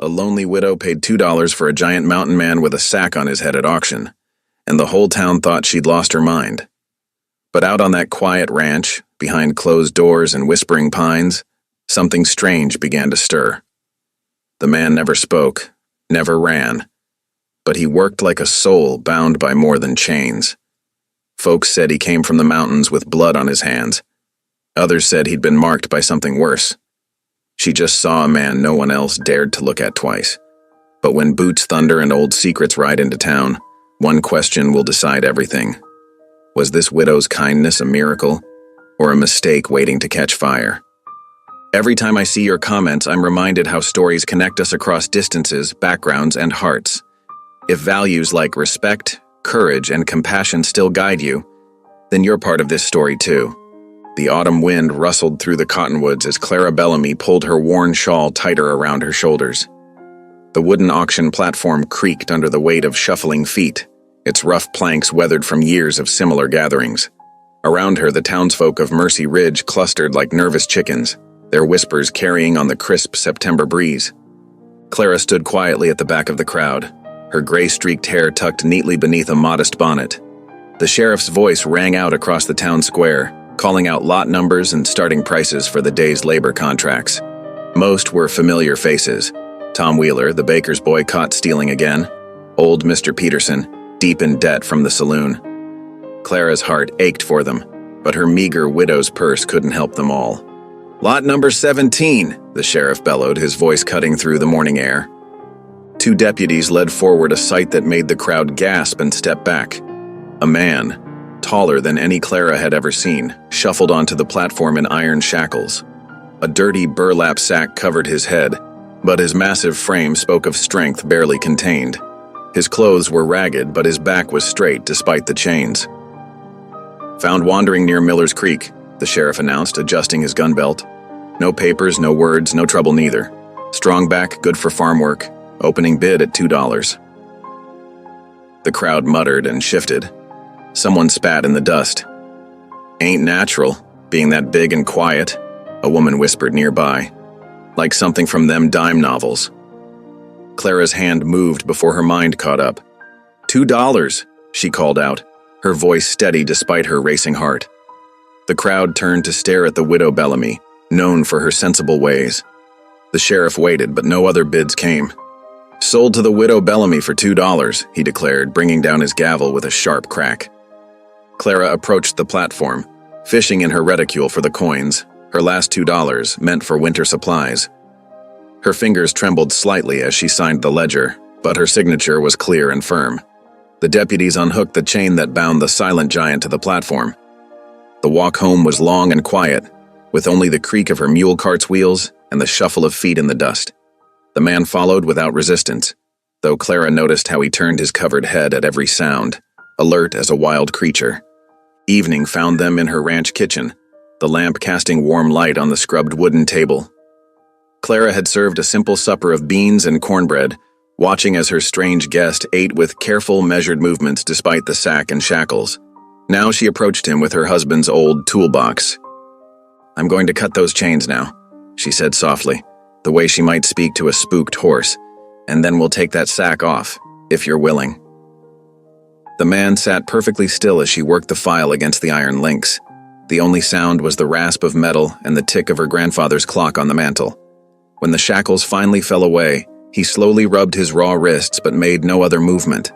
A lonely widow paid $2 for a giant mountain man with a sack on his head at auction, and the whole town thought she'd lost her mind. But out on that quiet ranch, behind closed doors and whispering pines, something strange began to stir. The man never spoke, never ran, but he worked like a soul bound by more than chains. Folks said he came from the mountains with blood on his hands. Others said he'd been marked by something worse. She just saw a man no one else dared to look at twice. But when boots thunder and old secrets ride into town, one question will decide everything. Was this widow's kindness a miracle, or a mistake waiting to catch fire? Every time I see your comments, I'm reminded how stories connect us across distances, backgrounds, and hearts. If values like respect, courage, and compassion still guide you, then you're part of this story too. The autumn wind rustled through the cottonwoods as Clara Bellamy pulled her worn shawl tighter around her shoulders. The wooden auction platform creaked under the weight of shuffling feet, its rough planks weathered from years of similar gatherings. Around her, the townsfolk of Mercy Ridge clustered like nervous chickens, their whispers carrying on the crisp September breeze. Clara stood quietly at the back of the crowd, her gray-streaked hair tucked neatly beneath a modest bonnet. The sheriff's voice rang out across the town square, calling out lot numbers and starting prices for the day's labor contracts. Most were familiar faces. Tom Wheeler, the baker's boy caught stealing again. Old Mr. Peterson, deep in debt from the saloon. Clara's heart ached for them, but her meager widow's purse couldn't help them all. "Lot number 17, the sheriff bellowed, his voice cutting through the morning air. Two deputies led forward a sight that made the crowd gasp and step back. A man, taller than any Clara had ever seen, shuffled onto the platform in iron shackles. A dirty burlap sack covered his head, but his massive frame spoke of strength barely contained. His clothes were ragged, but his back was straight despite the chains. "Found wandering near Miller's Creek," the sheriff announced, adjusting his gun belt. "No papers, no words, no trouble neither. Strong back, good for farm work. Opening bid at $2. The crowd muttered and shifted. Someone spat in the dust. "Ain't natural, being that big and quiet," a woman whispered nearby. "Like something from them dime novels." Clara's hand moved before her mind caught up. $2, she called out, her voice steady despite her racing heart. The crowd turned to stare at the widow Bellamy, known for her sensible ways. The sheriff waited, but no other bids came. "Sold to the widow Bellamy for $2, he declared, bringing down his gavel with a sharp crack. Clara approached the platform, fishing in her reticule for the coins, her last $2 meant for winter supplies. Her fingers trembled slightly as she signed the ledger, but her signature was clear and firm. The deputies unhooked the chain that bound the silent giant to the platform. The walk home was long and quiet, with only the creak of her mule cart's wheels and the shuffle of feet in the dust. The man followed without resistance, though Clara noticed how he turned his covered head at every sound, alert as a wild creature. Evening found them in her ranch kitchen, the lamp casting warm light on the scrubbed wooden table. Clara had served a simple supper of beans and cornbread, watching as her strange guest ate with careful, measured movements despite the sack and shackles. Now she approached him with her husband's old toolbox. "I'm going to cut those chains now," she said softly, the way she might speak to a spooked horse, "and then we'll take that sack off, if you're willing." The man sat perfectly still as she worked the file against the iron links. The only sound was the rasp of metal and the tick of her grandfather's clock on the mantel. When the shackles finally fell away, he slowly rubbed his raw wrists but made no other movement.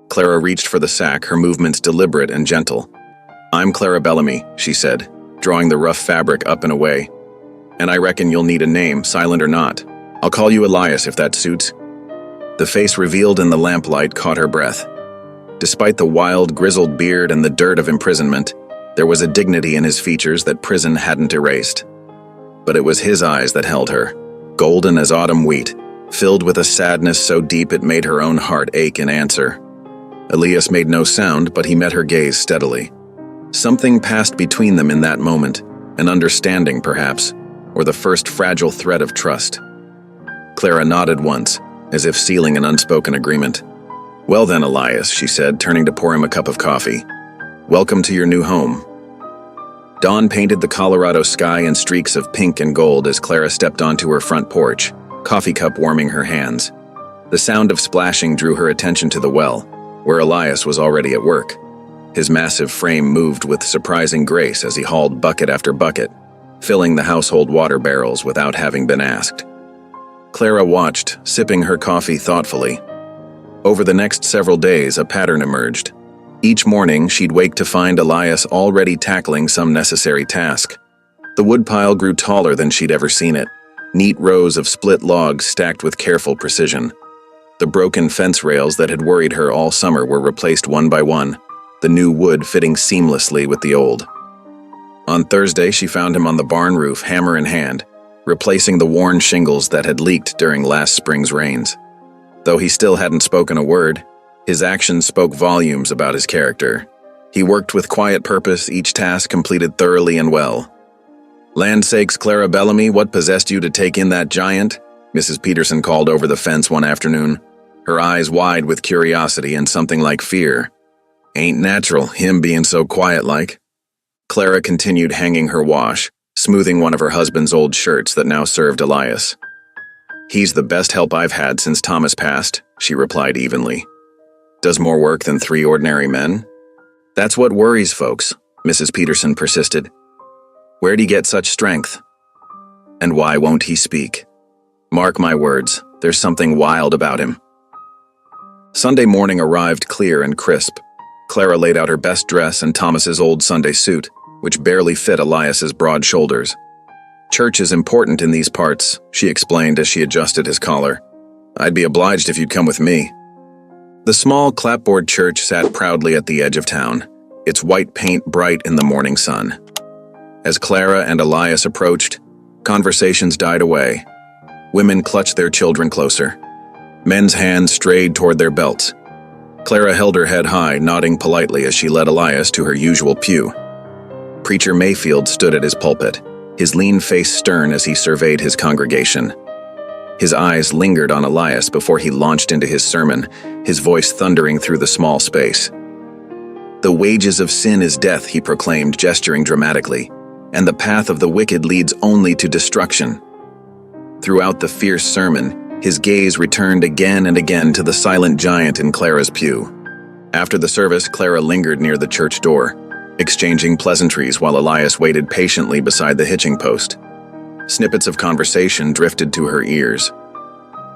Clara reached for the sack, her movements deliberate and gentle. "I'm Clara Bellamy," she said, drawing the rough fabric up and away. "And I reckon you'll need a name, silent or not. I'll call you Elias if that suits." The face revealed in the lamplight caught her breath. Despite the wild, grizzled beard and the dirt of imprisonment, there was a dignity in his features that prison hadn't erased. But it was his eyes that held her, golden as autumn wheat, filled with a sadness so deep it made her own heart ache in answer. Elias made no sound, but he met her gaze steadily. Something passed between them in that moment, an understanding perhaps, or the first fragile thread of trust. Clara nodded once, as if sealing an unspoken agreement. "Well then, Elias," she said, turning to pour him a cup of coffee. "Welcome to your new home." Dawn painted the Colorado sky in streaks of pink and gold as Clara stepped onto her front porch, coffee cup warming her hands. The sound of splashing drew her attention to the well, where Elias was already at work. His massive frame moved with surprising grace as he hauled bucket after bucket, filling the household water barrels without having been asked. Clara watched, sipping her coffee thoughtfully. Over the next several days, a pattern emerged. Each morning, she'd wake to find Elias already tackling some necessary task. The woodpile grew taller than she'd ever seen it, neat rows of split logs stacked with careful precision. The broken fence rails that had worried her all summer were replaced one by one, the new wood fitting seamlessly with the old. On Thursday, she found him on the barn roof, hammer in hand, replacing the worn shingles that had leaked during last spring's rains. Though he still hadn't spoken a word, his actions spoke volumes about his character. He worked with quiet purpose, each task completed thoroughly and well. "Land sakes, Clara Bellamy, what possessed you to take in that giant?" Mrs. Peterson called over the fence one afternoon, her eyes wide with curiosity and something like fear. "Ain't natural, him being so quiet-like." Clara continued hanging her wash, smoothing one of her husband's old shirts that now served Elias. "He's the best help I've had since Thomas passed," she replied evenly. "Does more work than 3 ordinary men?" "That's what worries folks," Mrs. Peterson persisted. "Where'd he get such strength? And why won't he speak? Mark my words, there's something wild about him." Sunday morning arrived clear and crisp. Clara laid out her best dress and Thomas's old Sunday suit, which barely fit Elias's broad shoulders. "Church is important in these parts," she explained as she adjusted his collar. "I'd be obliged if you'd come with me." The small clapboard church sat proudly at the edge of town, its white paint bright in the morning sun. As Clara and Elias approached, conversations died away. Women clutched their children closer. Men's hands strayed toward their belts. Clara held her head high, nodding politely as she led Elias to her usual pew. Preacher Mayfield stood at his pulpit, his lean face stern as he surveyed his congregation. His eyes lingered on Elias before he launched into his sermon, his voice thundering through the small space. "The wages of sin is death," he proclaimed, gesturing dramatically, "and the path of the wicked leads only to destruction." Throughout the fierce sermon, his gaze returned again and again to the silent giant in Clara's pew. After the service, Clara lingered near the church door, exchanging pleasantries while Elias waited patiently beside the hitching post. Snippets of conversation drifted to her ears.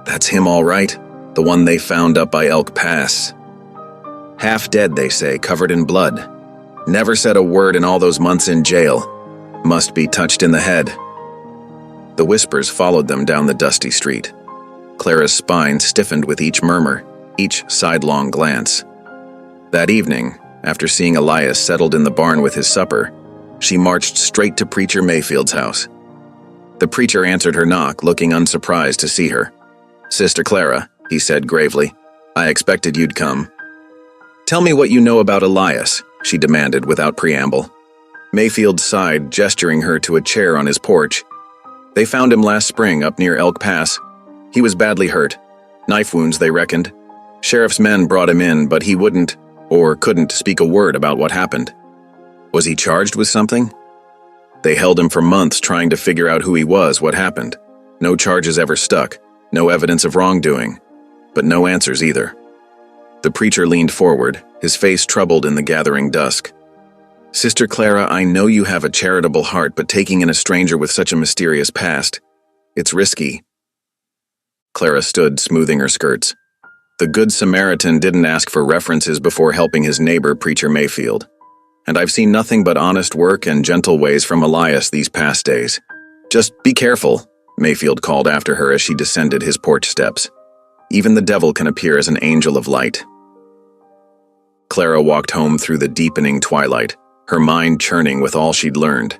"That's him all right, the one they found up by Elk Pass. Half dead, they say, covered in blood. Never said a word in all those months in jail. Must be touched in the head." The whispers followed them down the dusty street. Clara's spine stiffened with each murmur, each sidelong glance. That evening, after seeing Elias settled in the barn with his supper, she marched straight to Preacher Mayfield's house. The preacher answered her knock, looking unsurprised to see her. "Sister Clara," he said gravely, "I expected you'd come." "Tell me what you know about Elias," she demanded without preamble. Mayfield sighed, gesturing her to a chair on his porch. "They found him last spring up near Elk Pass. He was badly hurt. Knife wounds, they reckoned. Sheriff's men brought him in, but he wouldn't, or couldn't, speak a word about what happened." "Was he charged with something?" "They held him for months trying to figure out who he was, what happened. No charges ever stuck, no evidence of wrongdoing, but no answers either." The preacher leaned forward, his face troubled in the gathering dusk. "Sister Clara, I know you have a charitable heart, but taking in a stranger with such a mysterious past, it's risky." Clara stood, smoothing her skirts. The Good Samaritan didn't ask for references before helping his neighbor, Preacher Mayfield. And I've seen nothing but honest work and gentle ways from Elias these past days. "Just be careful," Mayfield called after her as she descended his porch steps. "Even the devil can appear as an angel of light." Clara walked home through the deepening twilight, her mind churning with all she'd learned.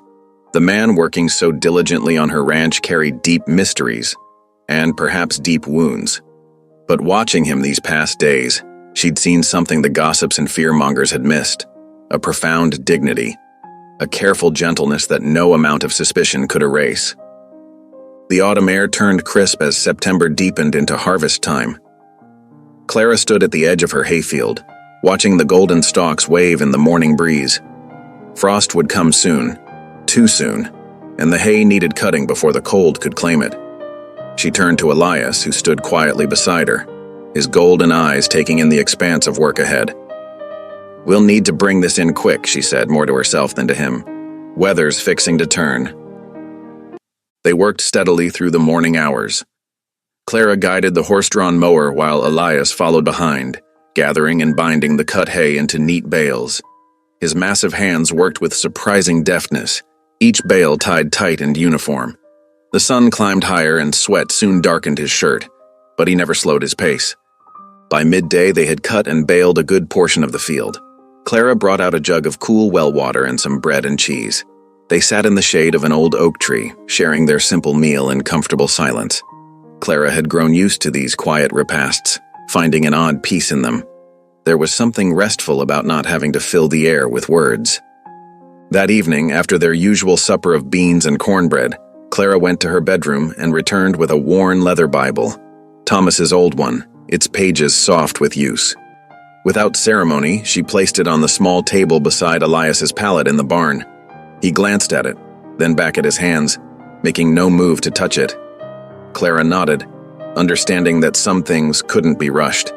The man working so diligently on her ranch carried deep mysteries, and perhaps deep wounds. But watching him these past days, she'd seen something the gossips and fearmongers had missed. A profound dignity, a careful gentleness that no amount of suspicion could erase. The autumn air turned crisp as September deepened into harvest time. Clara stood at the edge of her hayfield, watching the golden stalks wave in the morning breeze. Frost would come soon, too soon, and the hay needed cutting before the cold could claim it. She turned to Elias, who stood quietly beside her, his golden eyes taking in the expanse of work ahead. "We'll need to bring this in quick," she said, more to herself than to him. "Weather's fixing to turn." They worked steadily through the morning hours. Clara guided the horse-drawn mower while Elias followed behind, gathering and binding the cut hay into neat bales. His massive hands worked with surprising deftness, each bale tied tight and uniform. The sun climbed higher and sweat soon darkened his shirt, but he never slowed his pace. By midday, they had cut and baled a good portion of the field. Clara brought out a jug of cool well water and some bread and cheese. They sat in the shade of an old oak tree, sharing their simple meal in comfortable silence. Clara had grown used to these quiet repasts, finding an odd peace in them. There was something restful about not having to fill the air with words. That evening, after their usual supper of beans and cornbread, Clara went to her bedroom and returned with a worn leather Bible, Thomas's old one, its pages soft with use. Without ceremony, she placed it on the small table beside Elias's pallet in the barn. He glanced at it, then back at his hands, making no move to touch it. Clara nodded, understanding that some things couldn't be rushed.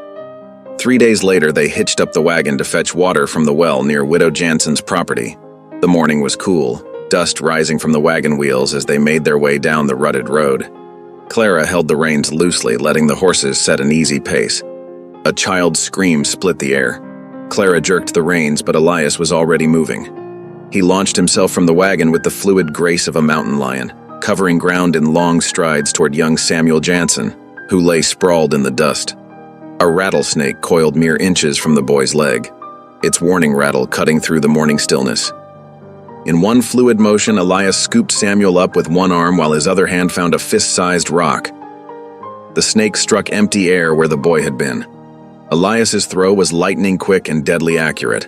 3 days later, they hitched up the wagon to fetch water from the well near Widow Jansen's property. The morning was cool, dust rising from the wagon wheels as they made their way down the rutted road. Clara held the reins loosely, letting the horses set an easy pace. A child's scream split the air. Clara jerked the reins, but Elias was already moving. He launched himself from the wagon with the fluid grace of a mountain lion, covering ground in long strides toward young Samuel Jansen, who lay sprawled in the dust. A rattlesnake coiled mere inches from the boy's leg, its warning rattle cutting through the morning stillness. In one fluid motion, Elias scooped Samuel up with one arm while his other hand found a fist-sized rock. The snake struck empty air where the boy had been. Elias's throw was lightning quick and deadly accurate.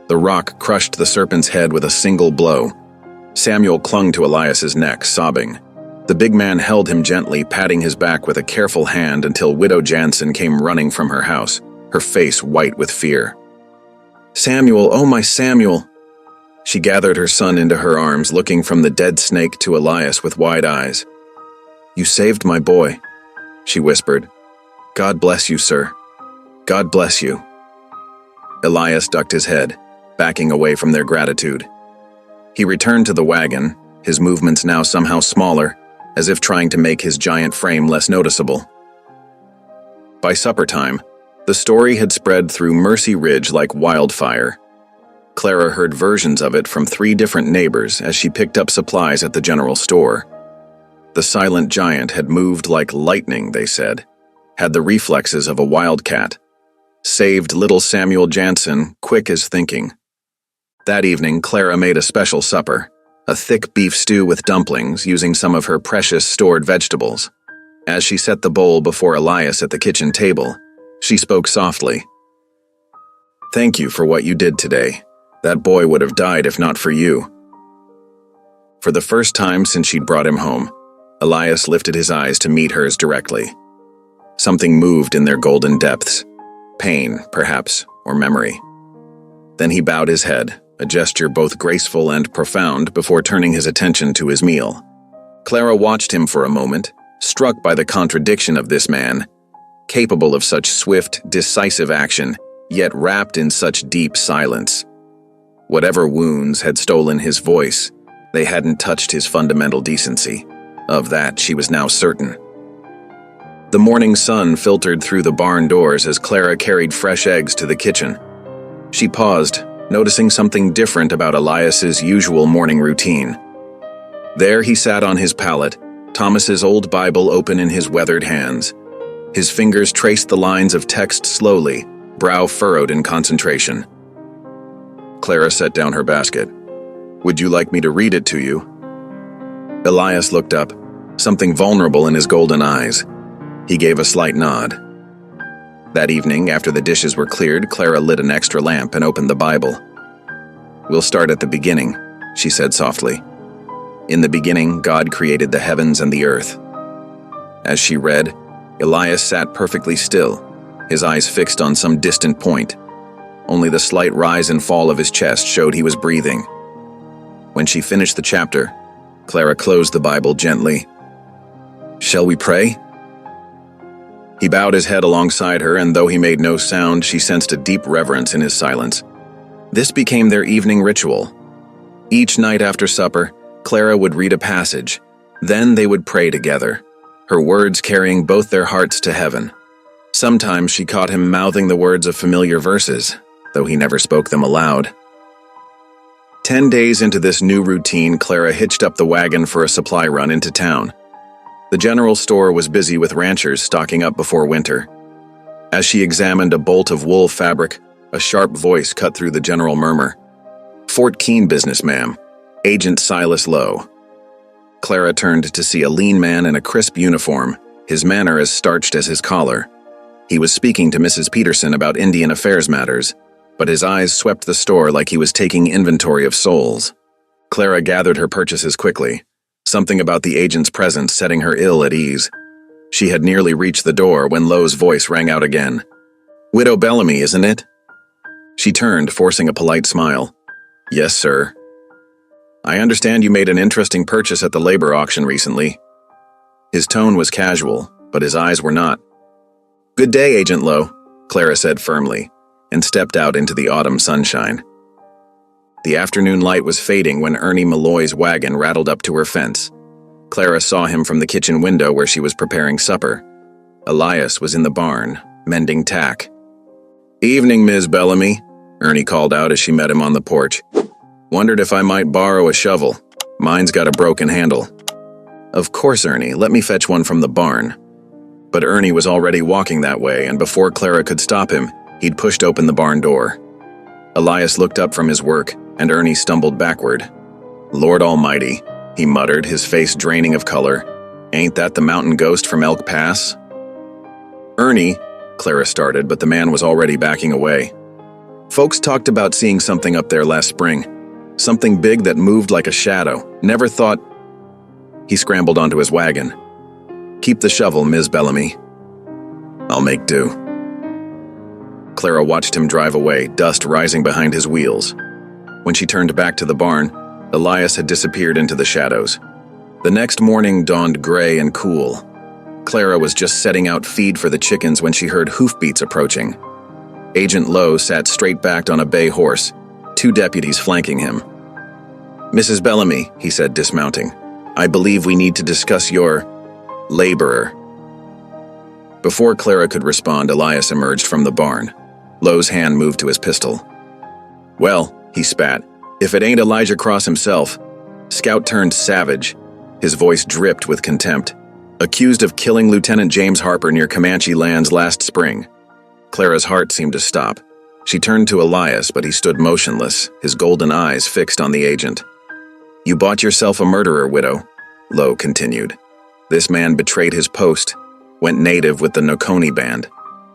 The rock crushed the serpent's head with a single blow. Samuel clung to Elias's neck, sobbing. The big man held him gently, patting his back with a careful hand until Widow Jansen came running from her house, her face white with fear. "Samuel, oh my Samuel!" She gathered her son into her arms, looking from the dead snake to Elias with wide eyes. "You saved my boy," she whispered. "God bless you, sir. God bless you." Elias ducked his head, backing away from their gratitude. He returned to the wagon, his movements now somehow smaller, as if trying to make his giant frame less noticeable. By supper time, the story had spread through Mercy Ridge like wildfire. Clara heard versions of it from 3 different neighbors as she picked up supplies at the general store. The silent giant had moved like lightning, they said, had the reflexes of a wildcat, saved little Samuel Jansen quick as thinking. That evening, Clara made a special supper, a thick beef stew with dumplings using some of her precious stored vegetables. As she set the bowl before Elias at the kitchen table, she spoke softly. "Thank you for what you did today. That boy would have died if not for you." For the first time since she'd brought him home, Elias lifted his eyes to meet hers directly. Something moved in their golden depths. Pain, perhaps, or memory. Then he bowed his head, a gesture both graceful and profound before turning his attention to his meal. Clara watched him for a moment, struck by the contradiction of this man, capable of such swift, decisive action, yet wrapped in such deep silence. Whatever wounds had stolen his voice, they hadn't touched his fundamental decency. Of that she was now certain. The morning sun filtered through the barn doors as Clara carried fresh eggs to the kitchen. She paused, noticing something different about Elias's usual morning routine. There he sat on his pallet, Thomas's old Bible open in his weathered hands. His fingers traced the lines of text slowly, brow furrowed in concentration. Clara set down her basket. "Would you like me to read it to you?" Elias looked up, something vulnerable in his golden eyes. He gave a slight nod. That evening, after the dishes were cleared, Clara lit an extra lamp and opened the Bible. "We'll start at the beginning," she said softly. "In the beginning, God created the heavens and the earth." As she read, Elias sat perfectly still, his eyes fixed on some distant point. Only the slight rise and fall of his chest showed he was breathing. When she finished the chapter, Clara closed the Bible gently. Shall we pray?" He bowed his head alongside her, and though he made no sound, she sensed a deep reverence in his silence. This became their evening ritual. Each night after supper, Clara would read a passage. Then they would pray together, her words carrying both their hearts to heaven. Sometimes she caught him mouthing the words of familiar verses, though he never spoke them aloud. 10 days into this new routine, Clara hitched up the wagon for a supply run into town. The general store was busy with ranchers stocking up before winter. As she examined a bolt of wool fabric, a sharp voice cut through the general murmur. "Fort Keene business, ma'am. Agent Silas Lowe." Clara turned to see a lean man in a crisp uniform, his manner as starched as his collar. He was speaking to Mrs. Peterson about Indian affairs matters, but his eyes swept the store like he was taking inventory of souls. Clara gathered her purchases quickly, something about the agent's presence setting her ill at ease. She had nearly reached the door when Lowe's voice rang out again. "Widow Bellamy, isn't it?" She turned, forcing a polite smile. "Yes, sir." "I understand you made an interesting purchase at the labor auction recently." His tone was casual, but his eyes were not. "Good day, Agent Lowe," Clara said firmly, and stepped out into the autumn sunshine. The afternoon light was fading when Ernie Malloy's wagon rattled up to her fence. Clara saw him from the kitchen window where she was preparing supper. Elias was in the barn, mending tack. "Evening, Ms. Bellamy," Ernie called out as she met him on the porch. "Wondered if I might borrow a shovel. Mine's got a broken handle." "Of course, Ernie, let me fetch one from the barn." But Ernie was already walking that way, and before Clara could stop him, he'd pushed open the barn door. Elias looked up from his work, and Ernie stumbled backward. "Lord Almighty," he muttered, his face draining of color. "Ain't that the mountain ghost from Elk Pass?" "Ernie," Clara started, but the man was already backing away. "Folks talked about seeing something up there last spring. Something big that moved like a shadow. Never thought—" He scrambled onto his wagon. "Keep the shovel, Ms. Bellamy." "I'll make do." Clara watched him drive away, dust rising behind his wheels. When she turned back to the barn, Elias had disappeared into the shadows. The next morning dawned gray and cool. Clara was just setting out feed for the chickens when she heard hoofbeats approaching. Agent Lowe sat straight-backed on a bay horse, 2 deputies flanking him. "Mrs. Bellamy," he said, dismounting, "I believe we need to discuss your laborer." Before Clara could respond, Elias emerged from the barn. Lowe's hand moved to his pistol. "Well," he spat, "if it ain't Elijah Cross himself." Scout turned savage. His voice dripped with contempt. "Accused of killing Lieutenant James Harper near Comanche lands last spring." Clara's heart seemed to stop. She turned to Elias, but he stood motionless, his golden eyes fixed on the agent. "You bought yourself a murderer, widow," Lowe continued. "This man betrayed his post, went native with the Noconi band,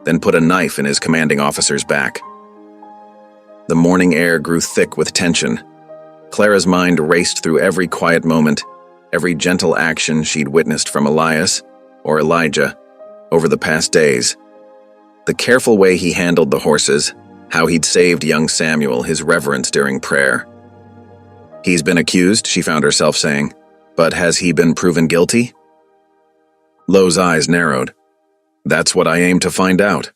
then put a knife in his commanding officer's back." The morning air grew thick with tension. Clara's mind raced through every quiet moment, every gentle action she'd witnessed from Elias, or Elijah, over the past days. The careful way he handled the horses, how he'd saved young Samuel, his reverence during prayer. "He's been accused," she found herself saying, "but has he been proven guilty?" Lowe's eyes narrowed. "That's what I aim to find out."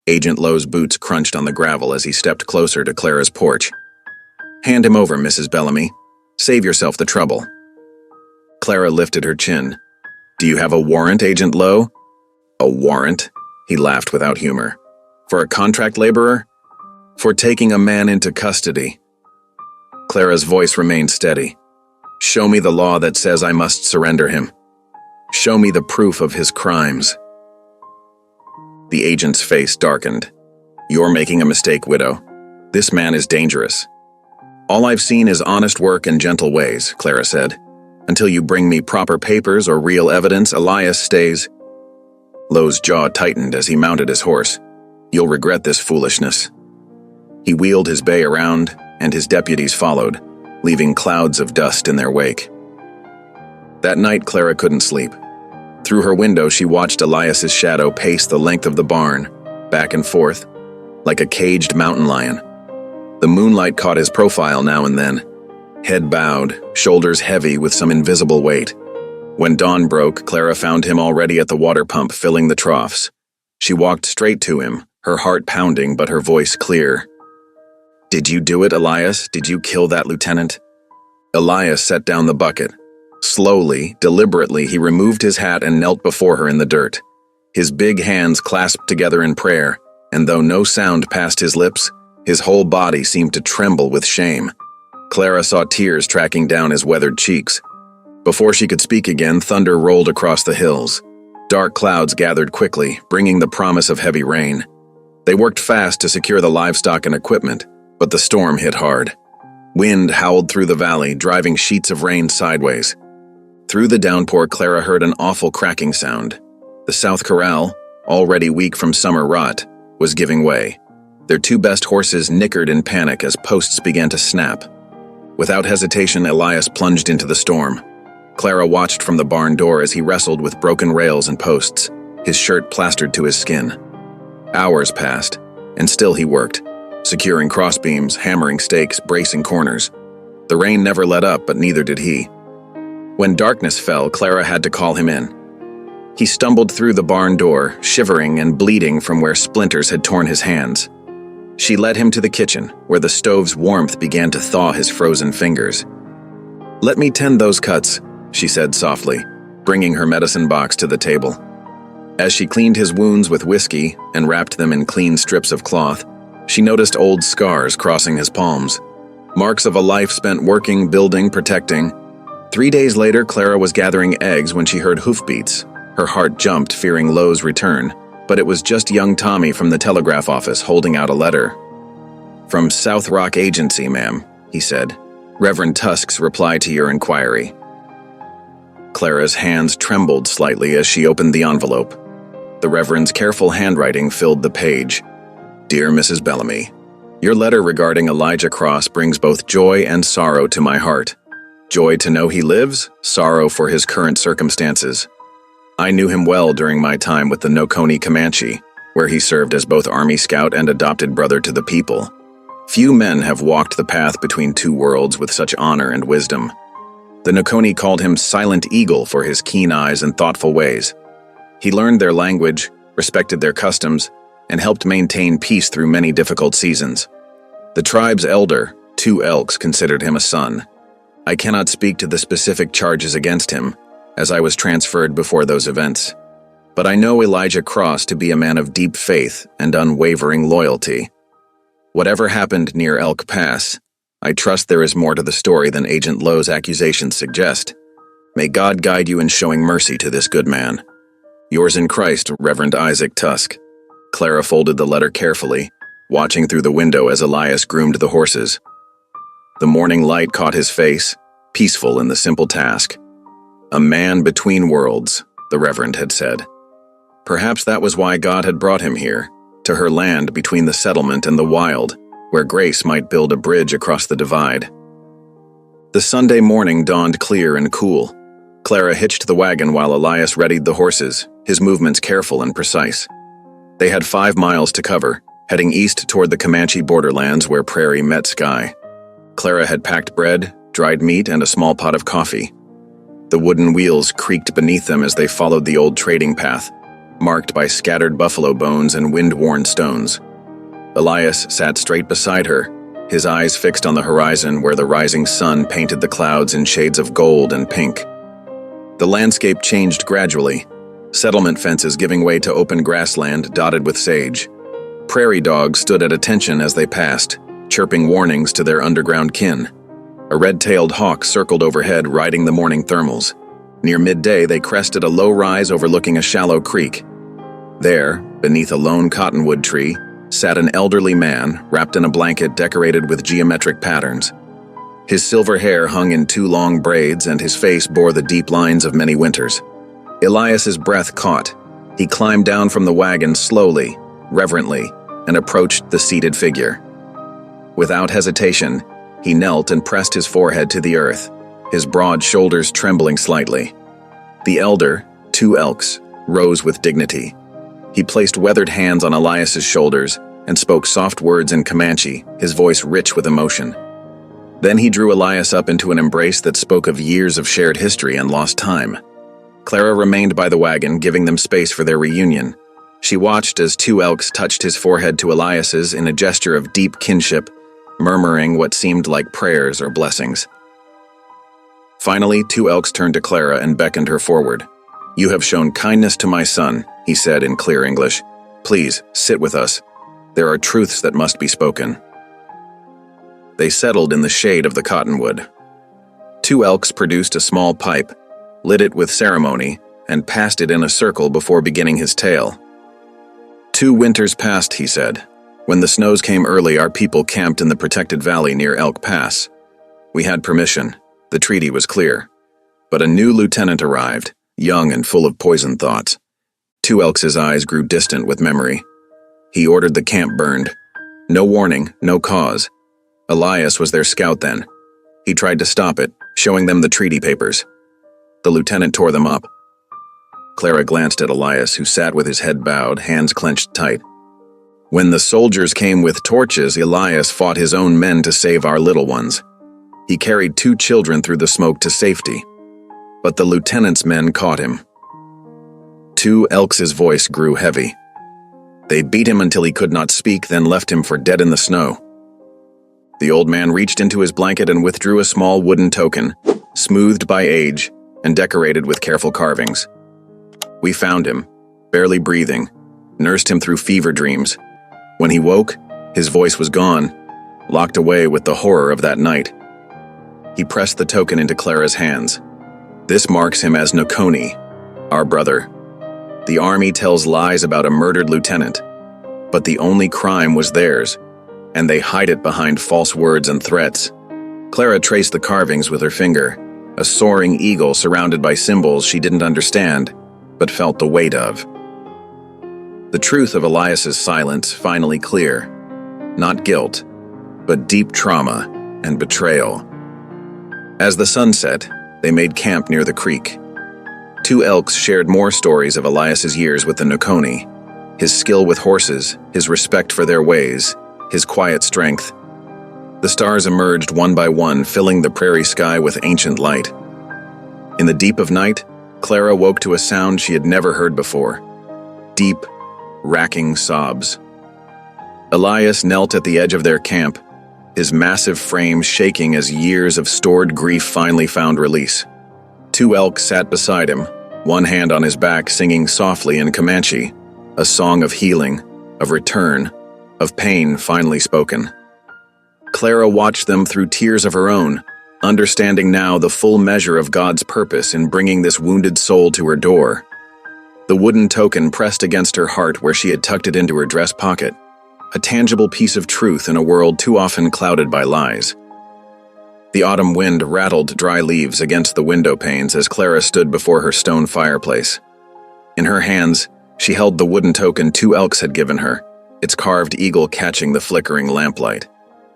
Agent Lowe's boots crunched on the gravel as he stepped closer to Clara's porch. "Hand him over, Mrs. Bellamy. Save yourself the trouble." Clara lifted her chin. "Do you have a warrant, Agent Lowe?" "A warrant?" He laughed without humor. "For a contract laborer? For taking a man into custody." Clara's voice remained steady. "Show me the law that says I must surrender him. Show me the proof of his crimes." The agent's face darkened. "You're making a mistake, widow. This man is dangerous." "All I've seen is honest work and gentle ways," Clara said. "Until you bring me proper papers or real evidence, Elias stays." Lowe's jaw tightened as he mounted his horse. "You'll regret this foolishness." He wheeled his bay around, and his deputies followed, leaving clouds of dust in their wake. That night, Clara couldn't sleep. Through her window, she watched Elias's shadow pace the length of the barn, back and forth, like a caged mountain lion. The moonlight caught his profile now and then, head bowed, shoulders heavy with some invisible weight. When dawn broke, Clara found him already at the water pump filling the troughs. She walked straight to him, her heart pounding but her voice clear. "Did you do it, Elias? Did you kill that lieutenant?" Elias set down the bucket. Slowly, deliberately, he removed his hat and knelt before her in the dirt. His big hands clasped together in prayer, and though no sound passed his lips, his whole body seemed to tremble with shame. Clara saw tears tracking down his weathered cheeks. Before she could speak again, thunder rolled across the hills. Dark clouds gathered quickly, bringing the promise of heavy rain. They worked fast to secure the livestock and equipment, but the storm hit hard. Wind howled through the valley, driving sheets of rain sideways. Through the downpour, Clara heard an awful cracking sound. The South Corral, already weak from summer rot, was giving way. Their two best horses nickered in panic as posts began to snap. Without hesitation, Elias plunged into the storm. Clara watched from the barn door as he wrestled with broken rails and posts, his shirt plastered to his skin. Hours passed, and still he worked, securing crossbeams, hammering stakes, bracing corners. The rain never let up, but neither did he. When darkness fell, Clara had to call him in. He stumbled through the barn door, shivering and bleeding from where splinters had torn his hands. She led him to the kitchen, where the stove's warmth began to thaw his frozen fingers. "Let me tend those cuts," she said softly, bringing her medicine box to the table. As she cleaned his wounds with whiskey and wrapped them in clean strips of cloth, she noticed old scars crossing his palms, marks of a life spent working, building, protecting. 3 days later, Clara was gathering eggs when she heard hoofbeats. Her heart jumped, fearing Lowe's return, but it was just young Tommy from the telegraph office holding out a letter. "From South Rock Agency, ma'am," he said. "Reverend Tusk's reply to your inquiry." Clara's hands trembled slightly as she opened the envelope. The Reverend's careful handwriting filled the page. "Dear Mrs. Bellamy, your letter regarding Elijah Cross brings both joy and sorrow to my heart. Joy to know he lives, sorrow for his current circumstances. I knew him well during my time with the Noconi Comanche, where he served as both Army Scout and adopted brother to the people. Few men have walked the path between two worlds with such honor and wisdom. The Noconi called him Silent Eagle for his keen eyes and thoughtful ways. He learned their language, respected their customs, and helped maintain peace through many difficult seasons. The tribe's elder, Two Elks, considered him a son. I cannot speak to the specific charges against him, as I was transferred before those events. But I know Elijah Cross to be a man of deep faith and unwavering loyalty. Whatever happened near Elk Pass, I trust there is more to the story than Agent Lowe's accusations suggest. May God guide you in showing mercy to this good man. Yours in Christ, Reverend Isaac Tusk. Clara folded the letter carefully, watching through the window as Elias groomed the horses. The morning light caught his face, peaceful in the simple task. A man between worlds, the Reverend had said. Perhaps that was why God had brought him here, to her land between the settlement and the wild, where grace might build a bridge across the divide. The Sunday morning dawned clear and cool. Clara hitched the wagon while Elias readied the horses, his movements careful and precise. They had 5 miles to cover, heading east toward the Comanche borderlands where prairie met sky. Clara had packed bread, dried meat, and a small pot of coffee. The wooden wheels creaked beneath them as they followed the old trading path, marked by scattered buffalo bones and wind-worn stones. Elias sat straight beside her, his eyes fixed on the horizon where the rising sun painted the clouds in shades of gold and pink. The landscape changed gradually, settlement fences giving way to open grassland dotted with sage. Prairie dogs stood at attention as they passed, chirping warnings to their underground kin. A red-tailed hawk circled overhead, riding the morning thermals. Near midday, they crested a low rise overlooking a shallow creek. There, beneath a lone cottonwood tree, sat an elderly man wrapped in a blanket decorated with geometric patterns. His silver hair hung in 2 long braids, and his face bore the deep lines of many winters. Elias's breath caught. He climbed down from the wagon slowly, reverently, and approached the seated figure. Without hesitation, he knelt and pressed his forehead to the earth, his broad shoulders trembling slightly. The elder, Two Elks, rose with dignity. He placed weathered hands on Elias's shoulders and spoke soft words in Comanche, his voice rich with emotion. Then he drew Elias up into an embrace that spoke of years of shared history and lost time. Clara remained by the wagon, giving them space for their reunion. She watched as two elks touched his forehead to Elias's in a gesture of deep kinship, murmuring what seemed like prayers or blessings. Finally, two elks turned to Clara and beckoned her forward. "You have shown kindness to my son," he said in clear English. "Please, sit with us. There are truths that must be spoken." They settled in the shade of the cottonwood. Two elks produced a small pipe, lit it with ceremony, and passed it in a circle before beginning his tale. "2 winters passed," he said. "When the snows came early, our people camped in the protected valley near Elk Pass. We had permission. The treaty was clear. But a new lieutenant arrived, young and full of poisoned thoughts. Two Elks' eyes grew distant with memory. He ordered the camp burned. No warning, no cause. Elias was their scout then. He tried to stop it, showing them the treaty papers. The lieutenant tore them up. Clara glanced at Elias, who sat with his head bowed, hands clenched tight. "When the soldiers came with torches, Elias fought his own men to save our little ones. He carried 2 children through the smoke to safety. But the lieutenant's men caught him." Two Elks' voice grew heavy. "They beat him until he could not speak, then left him for dead in the snow." The old man reached into his blanket and withdrew a small wooden token, smoothed by age and decorated with careful carvings. "We found him, barely breathing, nursed him through fever dreams. When he woke, his voice was gone, locked away with the horror of that night." He pressed the token into Clara's hands. "This marks him as Nokoni, our brother. The army tells lies about a murdered lieutenant, but the only crime was theirs, and they hide it behind false words and threats." Clara traced the carvings with her finger, a soaring eagle surrounded by symbols she didn't understand, but felt the weight of. The truth of Elias's silence finally clear. Not guilt, but deep trauma and betrayal. As the sun set, they made camp near the creek. Two Elks shared more stories of Elias's years with the Nokoni, his skill with horses, his respect for their ways, his quiet strength. The stars emerged one by one, filling the prairie sky with ancient light. In the deep of night, Clara woke to a sound she had never heard before. Deep, racking sobs. Elias knelt at the edge of their camp, his massive frame shaking as years of stored grief finally found release. Two Elks sat beside him, one hand on his back, singing softly in Comanche, a song of healing, of return, of pain finally spoken. Clara watched them through tears of her own, understanding now the full measure of God's purpose in bringing this wounded soul to her door. The wooden token pressed against her heart where she had tucked it into her dress pocket, a tangible piece of truth in a world too often clouded by lies. The autumn wind rattled dry leaves against the window panes as Clara stood before her stone fireplace. In her hands, she held the wooden token Two Elks had given her, its carved eagle catching the flickering lamplight.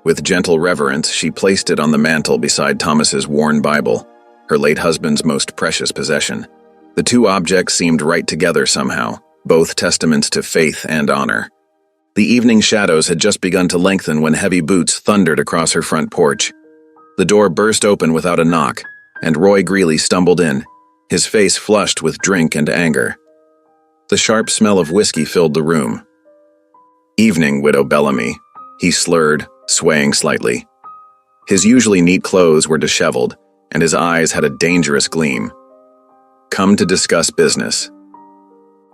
With gentle reverence, she placed it on the mantel beside Thomas's worn Bible, her late husband's most precious possession. The two objects seemed right together somehow, both testaments to faith and honor. The evening shadows had just begun to lengthen when heavy boots thundered across her front porch. The door burst open without a knock, and Roy Greeley stumbled in, his face flushed with drink and anger. The sharp smell of whiskey filled the room. "Evening, Widow Bellamy," he slurred, swaying slightly. His usually neat clothes were disheveled, and his eyes had a dangerous gleam. "Come to discuss business."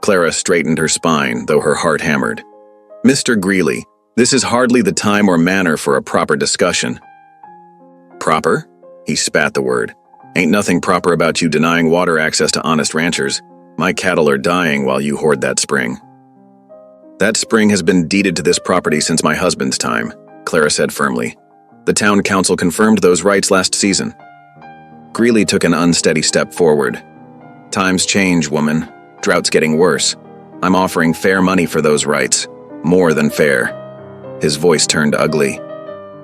Clara straightened her spine, though her heart hammered. "Mr. Greeley, this is hardly the time or manner for a proper discussion." "Proper?" He spat the word. "Ain't nothing proper about you denying water access to honest ranchers. My cattle are dying while you hoard that spring." "That spring has been deeded to this property since my husband's time," Clara said firmly. "The town council confirmed those rights last season." Greeley took an unsteady step forward. "Times change, woman. Drought's getting worse. I'm offering fair money for those rights. More than fair." His voice turned ugly.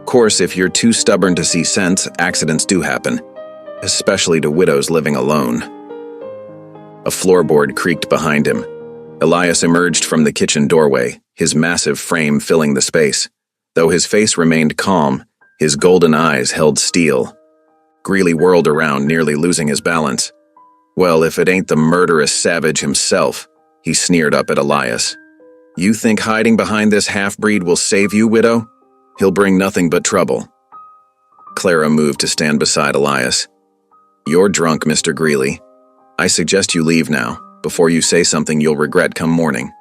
"Course, if you're too stubborn to see sense, accidents do happen, especially to widows living alone." A floorboard creaked behind him. Elias emerged from the kitchen doorway, his massive frame filling the space. Though his face remained calm, his golden eyes held steel. Greeley whirled around, nearly losing his balance. Well, if it ain't the murderous savage himself, he sneered up at Elias. You think hiding behind this half-breed will save you, widow? He'll bring nothing but trouble. Clara moved to stand beside Elias. You're drunk, Mr. Greeley. I suggest you leave now, before you say something you'll regret come morning.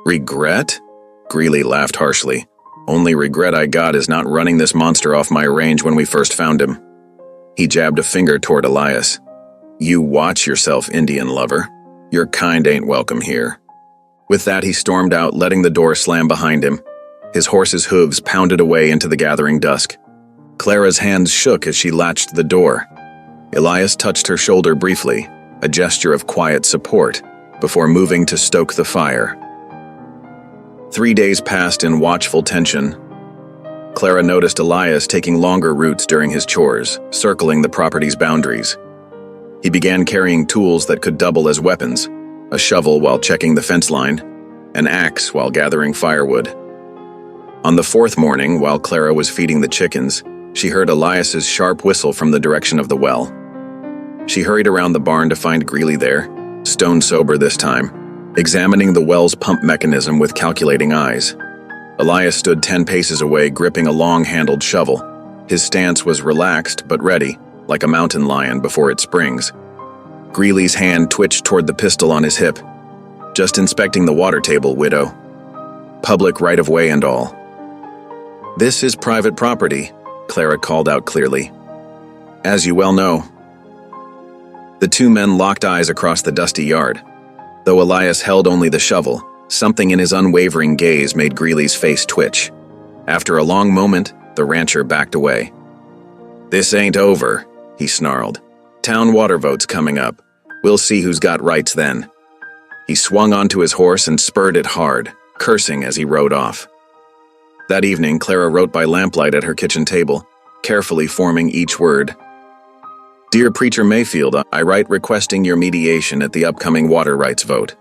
Regret? Greeley laughed harshly. Only regret I got is not running this monster off my range when we first found him. He jabbed a finger toward Elias. You watch yourself, Indian lover. Your kind ain't welcome here. With that, he stormed out, letting the door slam behind him. His horse's hooves pounded away into the gathering dusk. Clara's hands shook as she latched the door. Elias touched her shoulder briefly, a gesture of quiet support, before moving to stoke the fire. 3 days passed in watchful tension. Clara noticed Elias taking longer routes during his chores, circling the property's boundaries. He began carrying tools that could double as weapons, a shovel while checking the fence line, an axe while gathering firewood. On the 4th morning, while Clara was feeding the chickens, she heard Elias's sharp whistle from the direction of the well. She hurried around the barn to find Greeley there, stone sober this time, examining the well's pump mechanism with calculating eyes. Elias stood 10 paces away, gripping a long-handled shovel. His stance was relaxed but ready, like a mountain lion before it springs. Greeley's hand twitched toward the pistol on his hip. Just inspecting the water table, widow. Public right-of-way and all. This is private property, Clara called out clearly. As you well know. The two men locked eyes across the dusty yard. Though Elias held only the shovel, something in his unwavering gaze made Greeley's face twitch. After a long moment, the rancher backed away. This ain't over, he snarled. Town water vote's coming up. We'll see who's got rights then. He swung onto his horse and spurred it hard, cursing as he rode off. That evening, Clara wrote by lamplight at her kitchen table, carefully forming each word. Dear Preacher Mayfield, I write requesting your mediation at the upcoming water rights vote.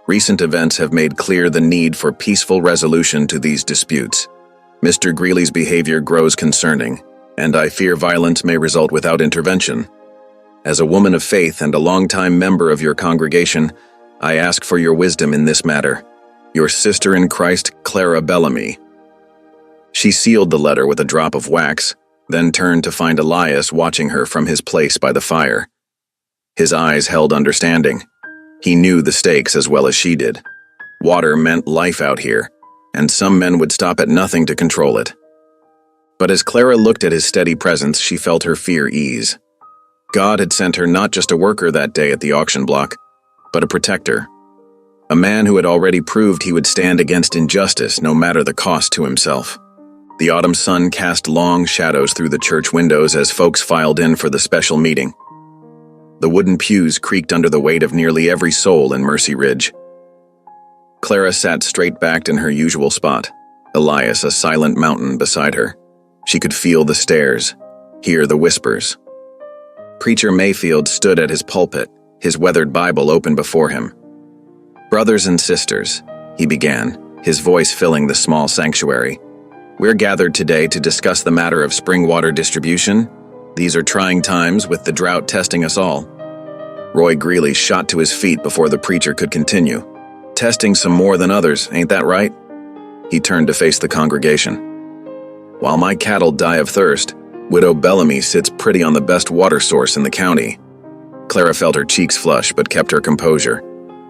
Recent events have made clear the need for peaceful resolution to these disputes. Mr. Greeley's behavior grows concerning, and I fear violence may result without intervention. As a woman of faith and a longtime member of your congregation, I ask for your wisdom in this matter. Your sister in Christ, Clara Bellamy. She sealed the letter with a drop of wax, then turned to find Elias watching her from his place by the fire. His eyes held understanding. He knew the stakes as well as she did. Water meant life out here, and some men would stop at nothing to control it. But as Clara looked at his steady presence, she felt her fear ease. God had sent her not just a worker that day at the auction block, but a protector. A man who had already proved he would stand against injustice no matter the cost to himself. The autumn sun cast long shadows through the church windows as folks filed in for the special meeting. The wooden pews creaked under the weight of nearly every soul in Mercy Ridge. Clara sat straight-backed in her usual spot, Elias a silent mountain beside her. She could feel the stares, hear the whispers. Preacher Mayfield stood at his pulpit, his weathered Bible open before him. Brothers and sisters, he began, his voice filling the small sanctuary. We're gathered today to discuss the matter of spring water distribution. These are trying times with the drought testing us all. Roy Greeley shot to his feet before the preacher could continue. Testing some more than others, ain't that right? He turned to face the congregation. While my cattle die of thirst, Widow Bellamy sits pretty on the best water source in the county. Clara felt her cheeks flush but kept her composure.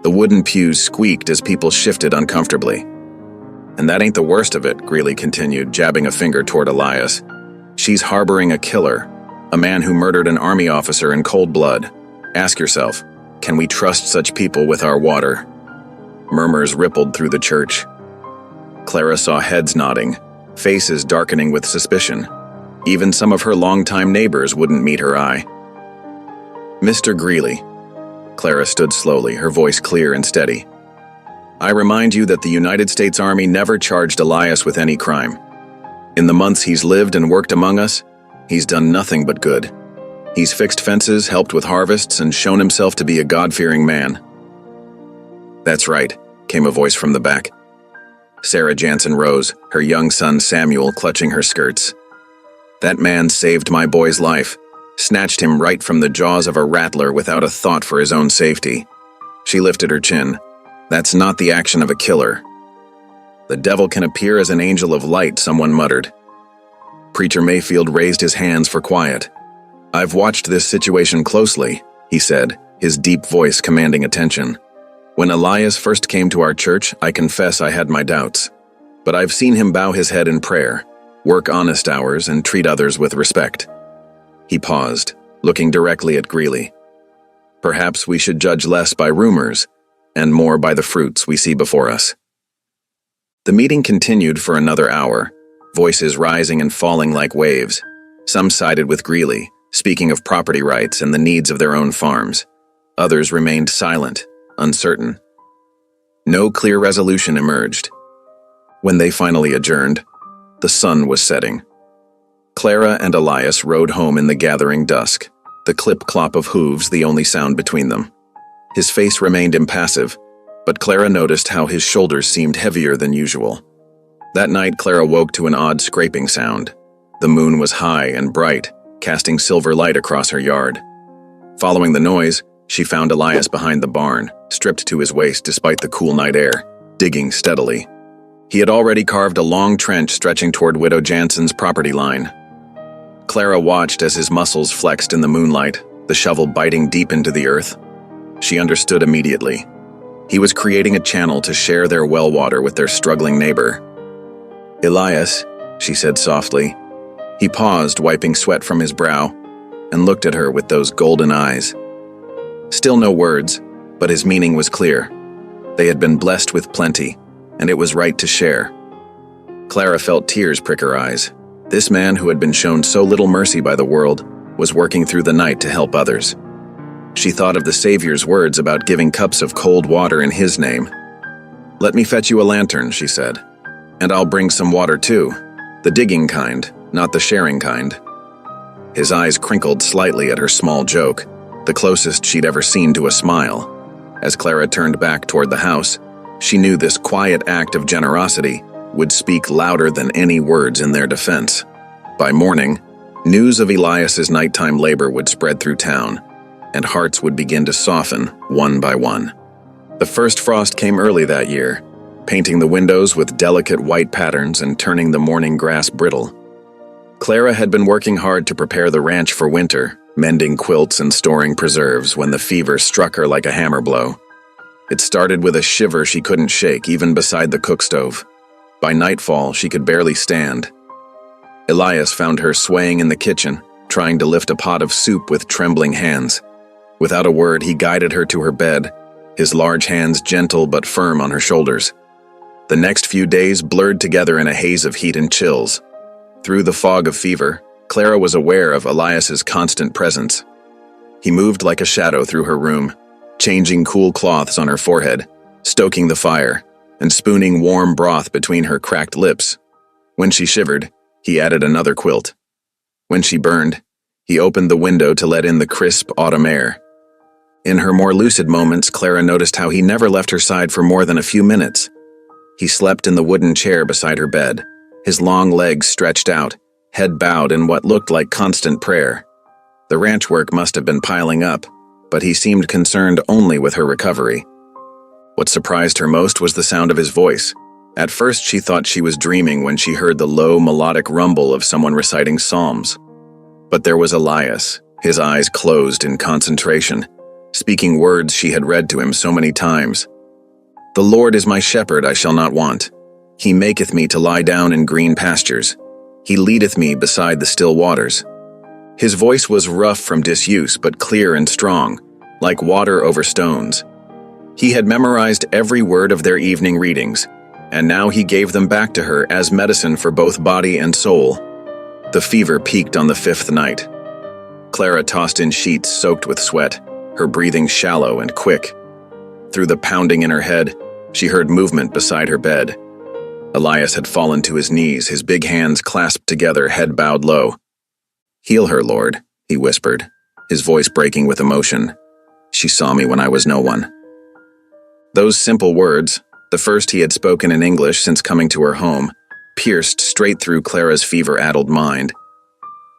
The wooden pews squeaked as people shifted uncomfortably. And that ain't the worst of it, Greeley continued, jabbing a finger toward Elias. She's harboring a killer, a man who murdered an army officer in cold blood. Ask yourself, can we trust such people with our water? Murmurs rippled through the church. Clara saw heads nodding, faces darkening with suspicion. Even some of her longtime neighbors wouldn't meet her eye. Mr. Greeley. Clara stood slowly, her voice clear and steady. I remind you that the United States Army never charged Elias with any crime. In the months he's lived and worked among us, he's done nothing but good. He's fixed fences, helped with harvests, and shown himself to be a God-fearing man. That's right, came a voice from the back. Sarah Jansen rose, her young son Samuel clutching her skirts. That man saved my boy's life, snatched him right from the jaws of a rattler without a thought for his own safety. She lifted her chin. That's not the action of a killer. The devil can appear as an angel of light, someone muttered. Preacher Mayfield raised his hands for quiet. I've watched this situation closely, he said, his deep voice commanding attention. When Elias first came to our church, I confess I had my doubts. But I've seen him bow his head in prayer, work honest hours, and treat others with respect. He paused, looking directly at Greeley. Perhaps we should judge less by rumors, and more by the fruits we see before us. The meeting continued for another hour, voices rising and falling like waves. Some sided with Greeley, speaking of property rights and the needs of their own farms. Others remained silent, uncertain. No clear resolution emerged. When they finally adjourned, the sun was setting. Clara and Elias rode home in the gathering dusk, the clip-clop of hooves the only sound between them. His face remained impassive, but Clara noticed how his shoulders seemed heavier than usual. That night, Clara woke to an odd scraping sound. The moon was high and bright, casting silver light across her yard. Following the noise, she found Elias behind the barn, stripped to his waist despite the cool night air, digging steadily. He had already carved a long trench stretching toward Widow Jansen's property line. Clara watched as his muscles flexed in the moonlight, the shovel biting deep into the earth. She understood immediately. He was creating a channel to share their well water with their struggling neighbor. Elias, she said softly. He paused, wiping sweat from his brow, and looked at her with those golden eyes. Still no words, but his meaning was clear. They had been blessed with plenty, and it was right to share. Clara felt tears prick her eyes. This man who had been shown so little mercy by the world was working through the night to help others. She thought of the Savior's words about giving cups of cold water in his name. Let me fetch you a lantern, she said. And I'll bring some water too. The digging kind, not the sharing kind. His eyes crinkled slightly at her small joke, the closest she'd ever seen to a smile. As Clara turned back toward the house, she knew this quiet act of generosity would speak louder than any words in their defense. By morning, news of Elias's nighttime labor would spread through town, and hearts would begin to soften one by one. The first frost came early that year, painting the windows with delicate white patterns and turning the morning grass brittle. Clara had been working hard to prepare the ranch for winter, mending quilts and storing preserves when the fever struck her like a hammer blow. It started with a shiver she couldn't shake even beside the cook stove. By nightfall, she could barely stand. Elias found her swaying in the kitchen, trying to lift a pot of soup with trembling hands. Without a word, he guided her to her bed, his large hands gentle but firm on her shoulders. The next few days blurred together in a haze of heat and chills. Through the fog of fever, Clara was aware of Elias's constant presence. He moved like a shadow through her room, changing cool cloths on her forehead, stoking the fire, and spooning warm broth between her cracked lips. When she shivered, he added another quilt. When she burned, he opened the window to let in the crisp autumn air. In her more lucid moments, Clara noticed how he never left her side for more than a few minutes. He slept in the wooden chair beside her bed, his long legs stretched out, head bowed in what looked like constant prayer. The ranch work must have been piling up, but he seemed concerned only with her recovery. What surprised her most was the sound of his voice. At first, she thought she was dreaming when she heard the low, melodic rumble of someone reciting psalms. But there was Elias, his eyes closed in concentration, speaking words she had read to him so many times. The Lord is my shepherd, I shall not want. He maketh me to lie down in green pastures. He leadeth me beside the still waters. His voice was rough from disuse, but clear and strong, like water over stones. He had memorized every word of their evening readings, and now he gave them back to her as medicine for both body and soul. The fever peaked on the 5th night. Clara tossed in sheets soaked with sweat, her breathing shallow and quick. Through the pounding in her head, she heard movement beside her bed. Elias had fallen to his knees, his big hands clasped together, head bowed low. Heal her, Lord, he whispered, his voice breaking with emotion. She saw me when I was no one. Those simple words, the first he had spoken in English since coming to her home, pierced straight through Clara's fever-addled mind.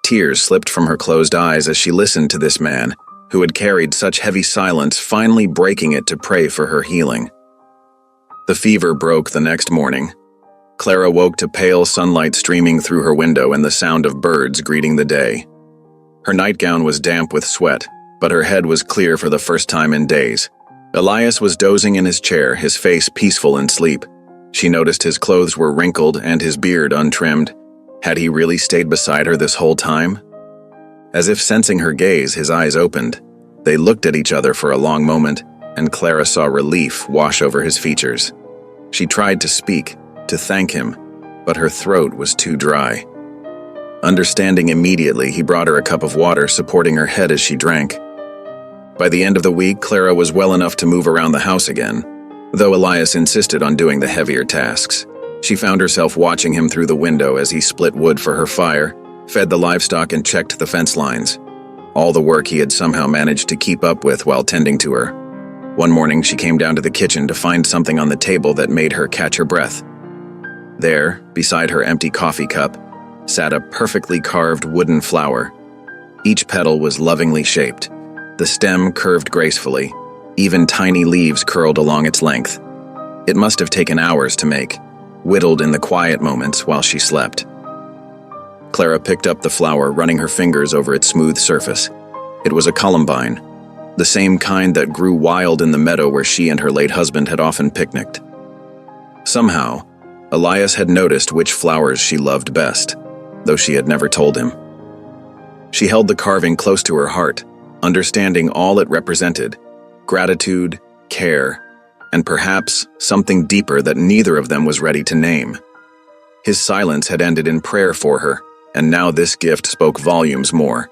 Tears slipped from her closed eyes as she listened to this man, who had carried such heavy silence, finally breaking it to pray for her healing. The fever broke the next morning. Clara woke to pale sunlight streaming through her window and the sound of birds greeting the day. Her nightgown was damp with sweat, but her head was clear for the first time in days. Elias was dozing in his chair, his face peaceful in sleep. She noticed his clothes were wrinkled and his beard untrimmed. Had he really stayed beside her this whole time? As if sensing her gaze, his eyes opened. They looked at each other for a long moment, and Clara saw relief wash over his features. She tried to speak, to thank him, but her throat was too dry. Understanding immediately, he brought her a cup of water, supporting her head as she drank. By the end of the week, Clara was well enough to move around the house again, though Elias insisted on doing the heavier tasks. She found herself watching him through the window as he split wood for her fire, fed the livestock, and checked the fence lines. All the work he had somehow managed to keep up with while tending to her. One morning, she came down to the kitchen to find something on the table that made her catch her breath. There, beside her empty coffee cup, sat a perfectly carved wooden flower. Each petal was lovingly shaped. The stem curved gracefully. Even tiny leaves curled along its length. It must have taken hours to make, whittled in the quiet moments while she slept. Clara picked up the flower, running her fingers over its smooth surface. It was a columbine, the same kind that grew wild in the meadow where she and her late husband had often picnicked. Somehow, Elias had noticed which flowers she loved best, though she had never told him. She held the carving close to her heart, understanding all it represented: gratitude, care, and perhaps something deeper that neither of them was ready to name. His silence had ended in prayer for her, and now this gift spoke volumes more.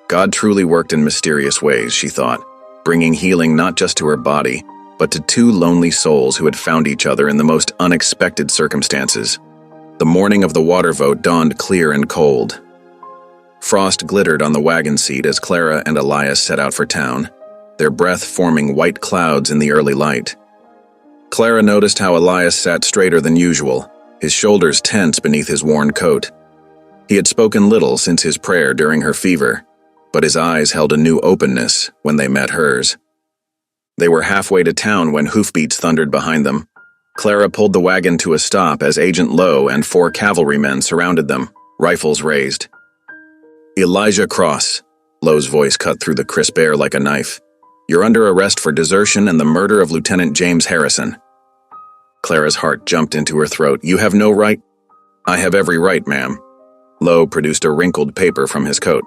God truly worked in mysterious ways, she thought, bringing healing not just to her body, but to two lonely souls who had found each other in the most unexpected circumstances. The morning of the water vote dawned clear and cold. Frost glittered on the wagon seat as Clara and Elias set out for town, their breath forming white clouds in the early light. Clara noticed how Elias sat straighter than usual, his shoulders tense beneath his worn coat. He had spoken little since his prayer during her fever, but his eyes held a new openness when they met hers. They were halfway to town when hoofbeats thundered behind them. Clara pulled the wagon to a stop as Agent Lowe and 4 cavalrymen surrounded them, rifles raised. "Elijah Cross," Lowe's voice cut through the crisp air like a knife. "You're under arrest for desertion and the murder of Lieutenant James Harrison." Clara's heart jumped into her throat. "You have no right?" "I have every right, ma'am." Lowe produced a wrinkled paper from his coat.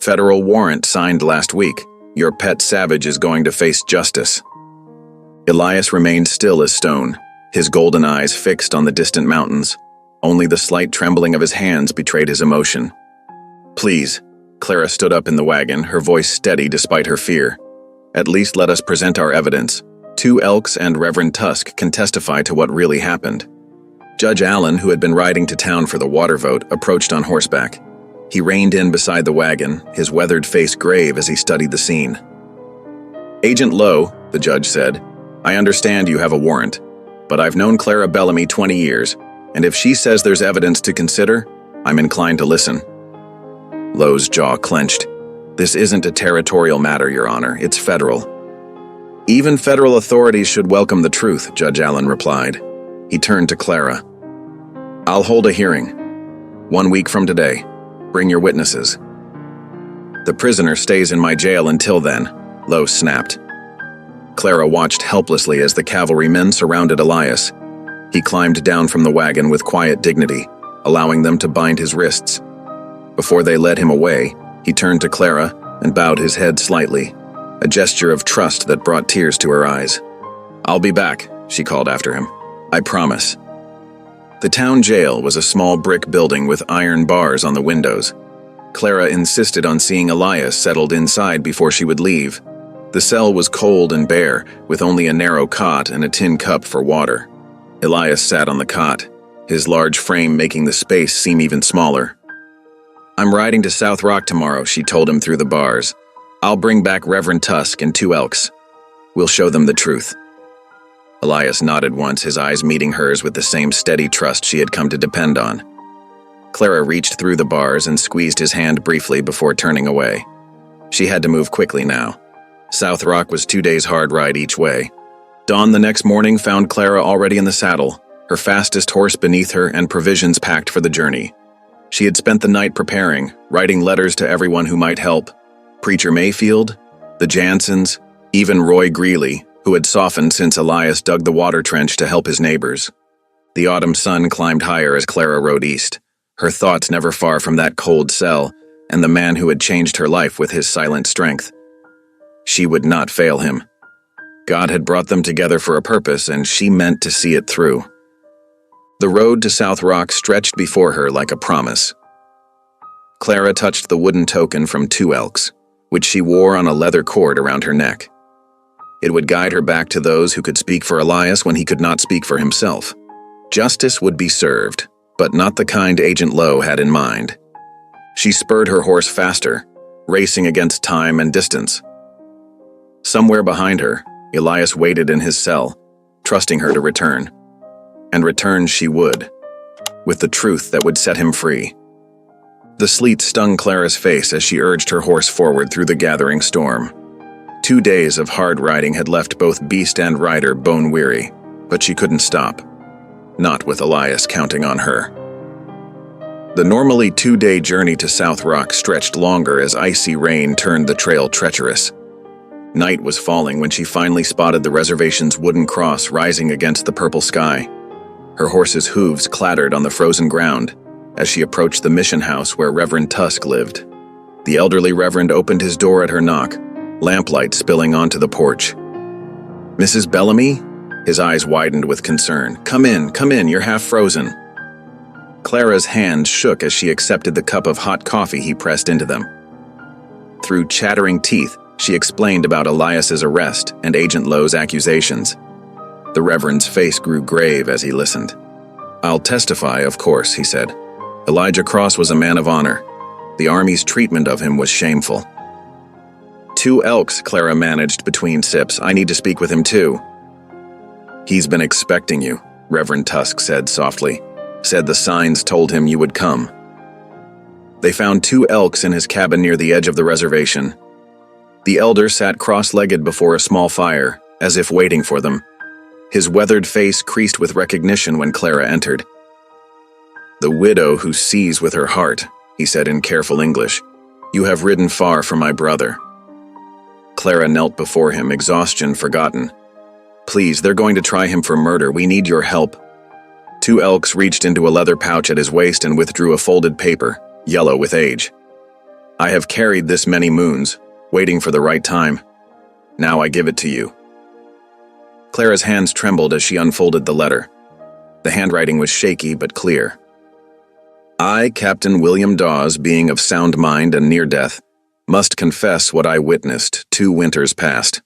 "Federal warrant signed last week. Your pet savage is going to face justice." Elias remained still as stone, his golden eyes fixed on the distant mountains. Only the slight trembling of his hands betrayed his emotion. "Please." Clara stood up in the wagon, her voice steady despite her fear. "At least let us present our evidence. 2 Elks and Reverend Tusk can testify to what really happened." Judge Allen, who had been riding to town for the water vote, approached on horseback. He reined in beside the wagon, his weathered face grave as he studied the scene. "Agent Lowe," the judge said, "I understand you have a warrant, but I've known Clara Bellamy 20 years, and if she says there's evidence to consider, I'm inclined to listen." Lowe's jaw clenched. "This isn't a territorial matter, Your Honor. It's federal." "Even federal authorities should welcome the truth," Judge Allen replied. He turned to Clara. "I'll hold a hearing. 1 week from today. Bring your witnesses." "The prisoner stays in my jail until then," Lowe snapped. Clara watched helplessly as the cavalrymen surrounded Elias. He climbed down from the wagon with quiet dignity, allowing them to bind his wrists. Before they led him away, he turned to Clara and bowed his head slightly, a gesture of trust that brought tears to her eyes. "I'll be back," she called after him. "I promise." The town jail was a small brick building with iron bars on the windows. Clara insisted on seeing Elias settled inside before she would leave. The cell was cold and bare, with only a narrow cot and a tin cup for water. Elias sat on the cot, his large frame making the space seem even smaller. "I'm riding to South Rock tomorrow," she told him through the bars. "I'll bring back Reverend Tusk and 2 Elks. We'll show them the truth." Elias nodded once, his eyes meeting hers with the same steady trust she had come to depend on. Clara reached through the bars and squeezed his hand briefly before turning away. She had to move quickly now. South Rock was 2 days' hard ride each way. Dawn the next morning found Clara already in the saddle, her fastest horse beneath her and provisions packed for the journey. She had spent the night preparing, writing letters to everyone who might help. Preacher Mayfield, the Jansens, even Roy Greeley, who had softened since Elias dug the water trench to help his neighbors. The autumn sun climbed higher as Clara rode east, her thoughts never far from that cold cell and the man who had changed her life with his silent strength. She would not fail him. God had brought them together for a purpose, and she meant to see it through. The road to South Rock stretched before her like a promise. Clara touched the wooden token from 2 Elks, which she wore on a leather cord around her neck. It would guide her back to those who could speak for Elias when he could not speak for himself. Justice would be served, but not the kind Agent Lowe had in mind. She spurred her horse faster, racing against time and distance. Somewhere behind her, Elias waited in his cell, trusting her to return. And return she would, with the truth that would set him free. The sleet stung Clara's face as she urged her horse forward through the gathering storm. 2 days of hard riding had left both beast and rider bone-weary, but she couldn't stop. Not with Elias counting on her. The normally 2-day journey to South Rock stretched longer as icy rain turned the trail treacherous. Night was falling when she finally spotted the reservation's wooden cross rising against the purple sky. Her horse's hooves clattered on the frozen ground as she approached the mission house where Reverend Tusk lived. The elderly Reverend opened his door at her knock, lamplight spilling onto the porch. "Mrs. Bellamy?" His eyes widened with concern. Come in, you're half frozen." Clara's hands shook as she accepted the cup of hot coffee he pressed into them. Through chattering teeth, she explained about Elias's arrest and Agent Lowe's accusations. The Reverend's face grew grave as he listened. "I'll testify, of course," he said. "Elijah Cross was a man of honor. The Army's treatment of him was shameful." 2 Elks, Clara managed between sips. "I need to speak with him too." "He's been expecting you," Reverend Tusk said softly. "Said the signs told him you would come." They found 2 Elks in his cabin near the edge of the reservation. The elder sat cross-legged before a small fire, as if waiting for them. His weathered face creased with recognition when Clara entered. "The widow who sees with her heart," he said in careful English. "You have ridden far for my brother." Clara knelt before him, exhaustion forgotten. "Please, they're going to try him for murder. We need your help." 2 Elks reached into a leather pouch at his waist and withdrew a folded paper, yellow with age. "I have carried this many moons, waiting for the right time. Now I give it to you." Clara's hands trembled as she unfolded the letter. The handwriting was shaky but clear. "I, Captain William Dawes, being of sound mind and near death, must confess what I witnessed 2 winters past.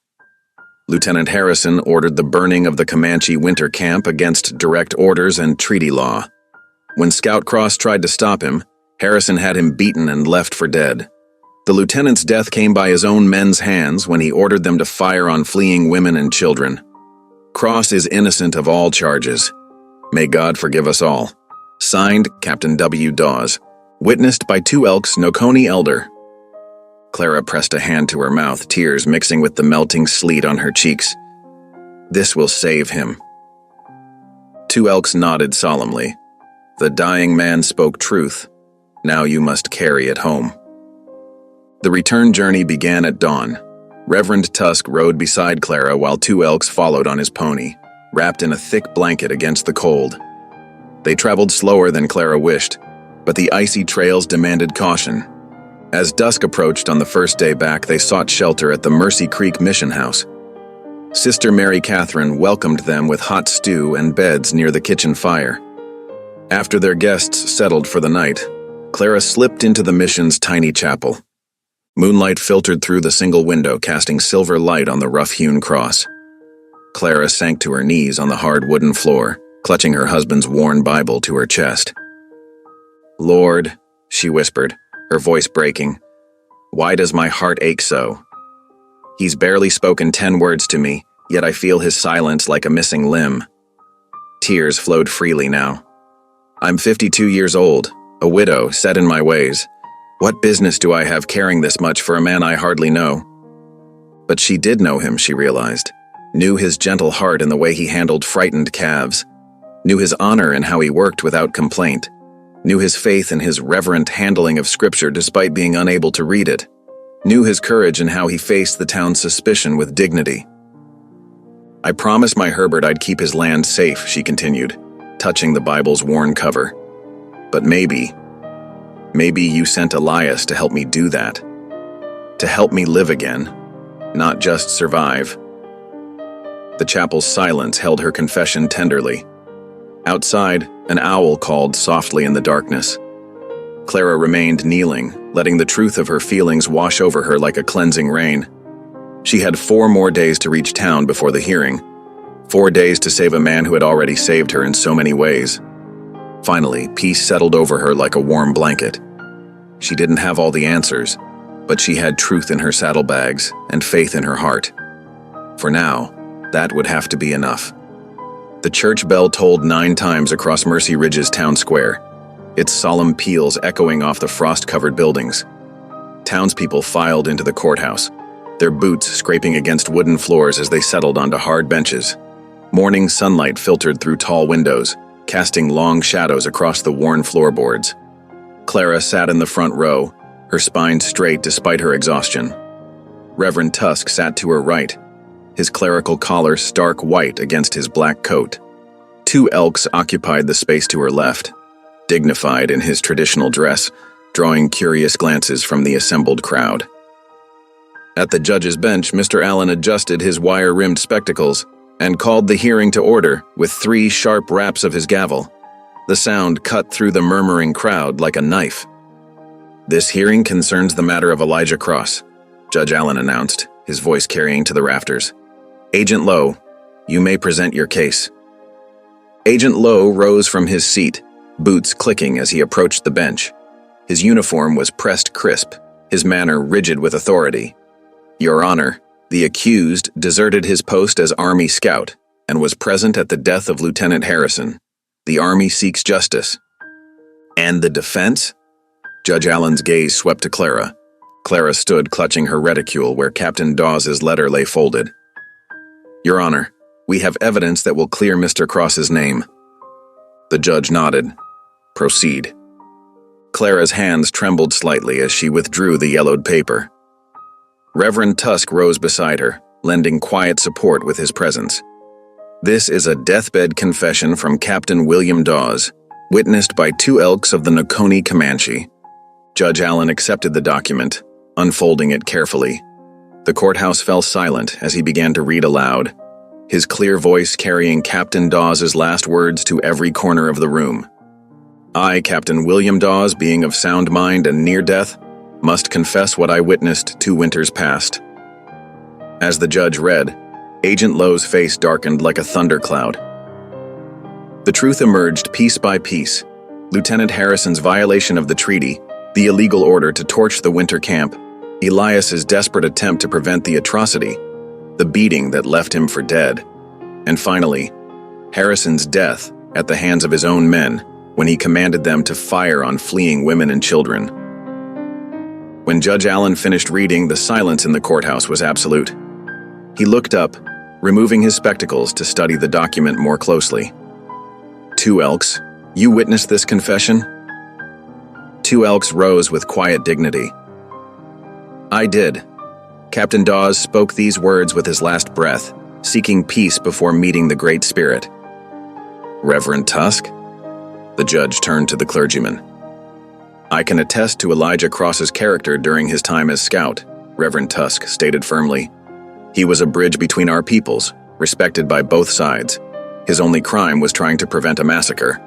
Lieutenant Harrison ordered the burning of the Comanche winter camp against direct orders and treaty law. When Scout Cross tried to stop him, Harrison had him beaten and left for dead. The lieutenant's death came by his own men's hands when he ordered them to fire on fleeing women and children. Cross is innocent of all charges. May God forgive us all. Signed, Captain W. Dawes. Witnessed by 2 Elks, Noconi Elder." Clara pressed a hand to her mouth, tears mixing with the melting sleet on her cheeks. "This will save him." 2 Elks nodded solemnly. "The dying man spoke truth. Now you must carry it home." The return journey began at dawn. Reverend Tusk rode beside Clara while 2 Elks followed on his pony, wrapped in a thick blanket against the cold. They traveled slower than Clara wished, but the icy trails demanded caution. As dusk approached on the first day back, they sought shelter at the Mercy Creek Mission House. Sister Mary Catherine welcomed them with hot stew and beds near the kitchen fire. After their guests settled for the night, Clara slipped into the mission's tiny chapel. Moonlight filtered through the single window, casting silver light on the rough-hewn cross. Clara sank to her knees on the hard wooden floor, clutching her husband's worn Bible to her chest. "Lord," she whispered, her voice breaking, "why does my heart ache so? He's barely spoken 10 words to me, yet I feel his silence like a missing limb." Tears flowed freely now. "I'm 52 years old. A widow, set in my ways. What business do I have caring this much for a man I hardly know? But she did know him, she realized. Knew his gentle heart in the way he handled frightened calves. Knew his honor in how he worked without complaint. Knew his faith in his reverent handling of Scripture despite being unable to read it. Knew his courage in how he faced the town's suspicion with dignity. I promised my Herbert I'd keep his land safe, she continued, touching the Bible's worn cover. But maybe you sent Elias to help me do that. To help me live again, not just survive. The chapel's silence held her confession tenderly. Outside, an owl called softly in the darkness. Clara remained kneeling, letting the truth of her feelings wash over her like a cleansing rain. She had 4 more days to reach town before the hearing. 4 days to save a man who had already saved her in so many ways. Finally, peace settled over her like a warm blanket. She didn't have all the answers, but she had truth in her saddlebags and faith in her heart. For now, that would have to be enough. The church bell tolled 9 times across Mercy Ridge's town square, its solemn peals echoing off the frost-covered buildings. Townspeople filed into the courthouse, their boots scraping against wooden floors as they settled onto hard benches. Morning sunlight filtered through tall windows, casting long shadows across the worn floorboards. Clara sat in the front row, her spine straight despite her exhaustion. Reverend Tusk sat to her right, his clerical collar stark white against his black coat. 2 Elks occupied the space to her left, dignified in his traditional dress, drawing curious glances from the assembled crowd. At the judge's bench, Mr. Allen adjusted his wire-rimmed spectacles and called the hearing to order with 3 sharp raps of his gavel. The sound cut through the murmuring crowd like a knife. "This hearing concerns the matter of Elijah Cross," Judge Allen announced, his voice carrying to the rafters. "Agent Lowe, you may present your case." Agent Lowe rose from his seat, boots clicking as he approached the bench. His uniform was pressed crisp, his manner rigid with authority. "Your Honor, the accused deserted his post as Army Scout and was present at the death of Lieutenant Harrison. The Army seeks justice." "And the defense?" Judge Allen's gaze swept to Clara. Clara stood clutching her reticule where Captain Dawes's letter lay folded. "Your Honor, we have evidence that will clear Mr. Cross's name." The judge nodded. "Proceed." Clara's hands trembled slightly as she withdrew the yellowed paper. Reverend Tusk rose beside her, lending quiet support with his presence. "This is a deathbed confession from Captain William Dawes, witnessed by 2 Elks of the Noconi Comanche." Judge Allen accepted the document, unfolding it carefully. The courthouse fell silent as he began to read aloud, his clear voice carrying Captain Dawes's last words to every corner of the room. "I, Captain William Dawes, being of sound mind and near death, must confess what I witnessed 2 winters past." As the judge read, Agent Lowe's face darkened like a thundercloud. The truth emerged piece by piece. Lieutenant Harrison's violation of the treaty, the illegal order to torch the winter camp, Elias's desperate attempt to prevent the atrocity, the beating that left him for dead, and finally, Harrison's death at the hands of his own men when he commanded them to fire on fleeing women and children. When Judge Allen finished reading, the silence in the courthouse was absolute. He looked up, removing his spectacles to study the document more closely. 2 Elks, you witnessed this confession?" 2 Elks rose with quiet dignity. "I did." Captain Dawes spoke these words with his last breath, seeking peace before meeting the Great Spirit. "Reverend Tusk?" The judge turned to the clergyman. "I can attest to Elijah Cross's character during his time as scout," Reverend Tusk stated firmly. "He was a bridge between our peoples, respected by both sides. His only crime was trying to prevent a massacre."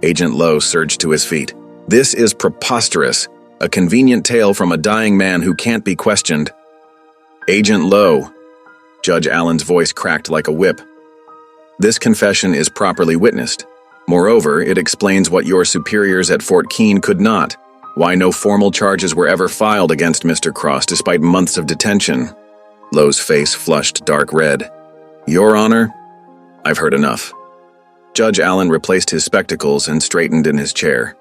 Agent Lowe surged to his feet. "This is preposterous. A convenient tale from a dying man who can't be questioned." "Agent Lowe," Judge Allen's voice cracked like a whip. "This confession is properly witnessed. Moreover, it explains what your superiors at Fort Keene could not, why no formal charges were ever filed against Mr. Cross despite months of detention." Lowe's face flushed dark red. "Your Honor, I've heard enough." Judge Allen replaced his spectacles and straightened in his chair.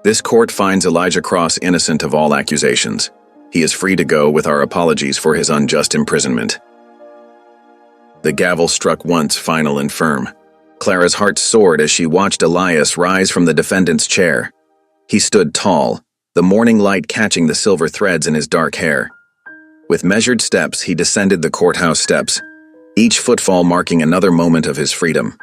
This court finds Elijah Cross innocent of all accusations. He is free to go with our apologies for his unjust imprisonment." The gavel struck once, final and firm. Clara's heart soared as she watched Elias rise from the defendant's chair. He stood tall, the morning light catching the silver threads in his dark hair. With measured steps, he descended the courthouse steps, each footfall marking another moment of his freedom.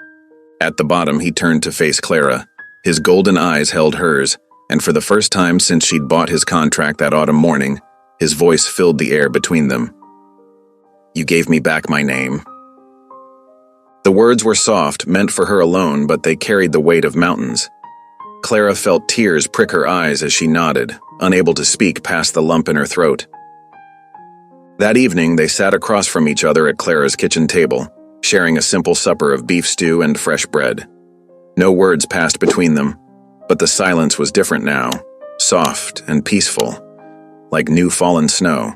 At the bottom, he turned to face Clara. His golden eyes held hers, and for the first time since she'd bought his contract that autumn morning, his voice filled the air between them. "You gave me back my name." The words were soft, meant for her alone, but they carried the weight of mountains. Clara felt tears prick her eyes as she nodded, unable to speak past the lump in her throat. That evening, they sat across from each other at Clara's kitchen table, sharing a simple supper of beef stew and fresh bread. No words passed between them, but the silence was different now, soft and peaceful, like new fallen snow.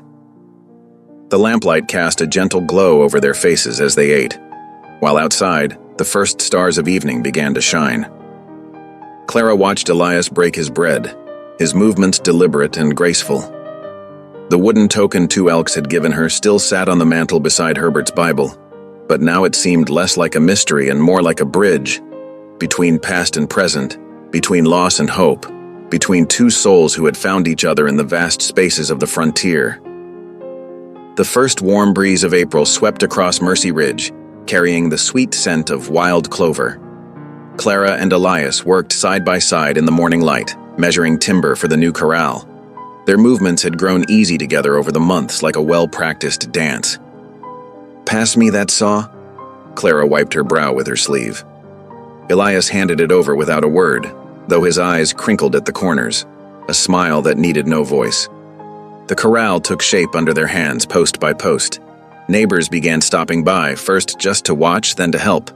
The lamplight cast a gentle glow over their faces as they ate, while outside, the first stars of evening began to shine. Clara watched Elias break his bread, his movements deliberate and graceful. The wooden token 2 elks had given her still sat on the mantel beside Herbert's Bible, but now it seemed less like a mystery and more like a bridge, between past and present, between loss and hope, between 2 souls who had found each other in the vast spaces of the frontier. The first warm breeze of April swept across Mercy Ridge, carrying the sweet scent of wild clover. Clara and Elias worked side by side in the morning light, measuring timber for the new corral. Their movements had grown easy together over the months, like a well-practiced dance. "Pass me that saw?" Clara wiped her brow with her sleeve. Elias handed it over without a word, though his eyes crinkled at the corners, a smile that needed no voice. The corral took shape under their hands, post by post. Neighbors began stopping by, first just to watch, then to help.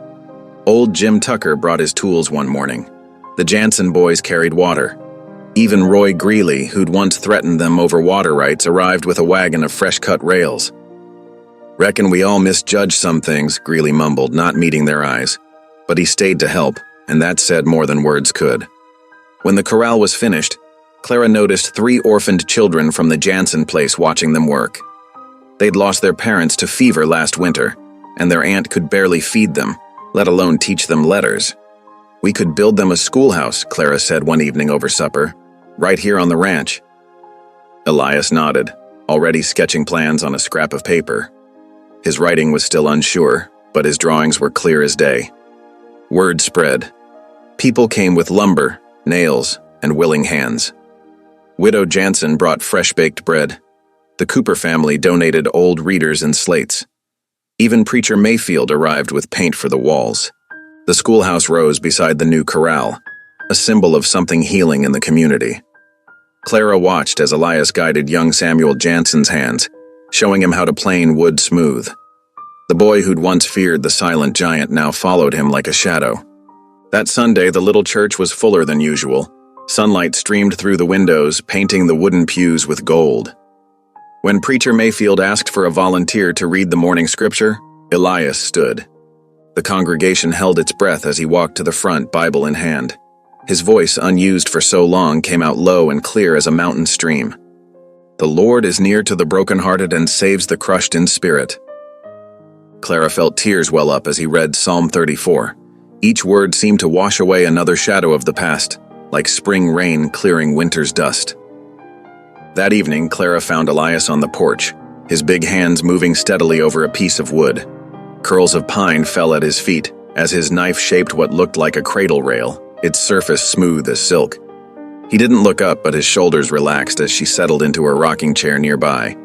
Old Jim Tucker brought his tools one morning. The Jansen boys carried water. Even Roy Greeley, who'd once threatened them over water rights, arrived with a wagon of fresh-cut rails. "Reckon we all misjudged some things," Greeley mumbled, not meeting their eyes. But he stayed to help, and that said more than words could. When the corral was finished, Clara noticed 3 orphaned children from the Jansen place watching them work. They'd lost their parents to fever last winter, and their aunt could barely feed them, let alone teach them letters. "We could build them a schoolhouse," Clara said one evening over supper, "right here on the ranch." Elias nodded, already sketching plans on a scrap of paper. His writing was still unsure, but his drawings were clear as day. Word spread. People came with lumber, nails, and willing hands. Widow Jansen brought fresh-baked bread. The Cooper family donated old readers and slates. Even Preacher Mayfield arrived with paint for the walls. The schoolhouse rose beside the new corral, a symbol of something healing in the community. Clara watched as Elias guided young Samuel Jansen's hands, showing him how to plane wood smooth. The boy who'd once feared the silent giant now followed him like a shadow. That Sunday, the little church was fuller than usual. Sunlight streamed through the windows, painting the wooden pews with gold. When Preacher Mayfield asked for a volunteer to read the morning scripture, Elias stood. The congregation held its breath as he walked to the front, Bible in hand. His voice, unused for so long, came out low and clear as a mountain stream. "The Lord is near to the brokenhearted and saves the crushed in spirit." Clara felt tears well up as he read Psalm 34. Each word seemed to wash away another shadow of the past, like spring rain clearing winter's dust. That evening, Clara found Elias on the porch, his big hands moving steadily over a piece of wood. Curls of pine fell at his feet as his knife shaped what looked like a cradle rail, its surface smooth as silk. He didn't look up, but his shoulders relaxed as she settled into her rocking chair nearby.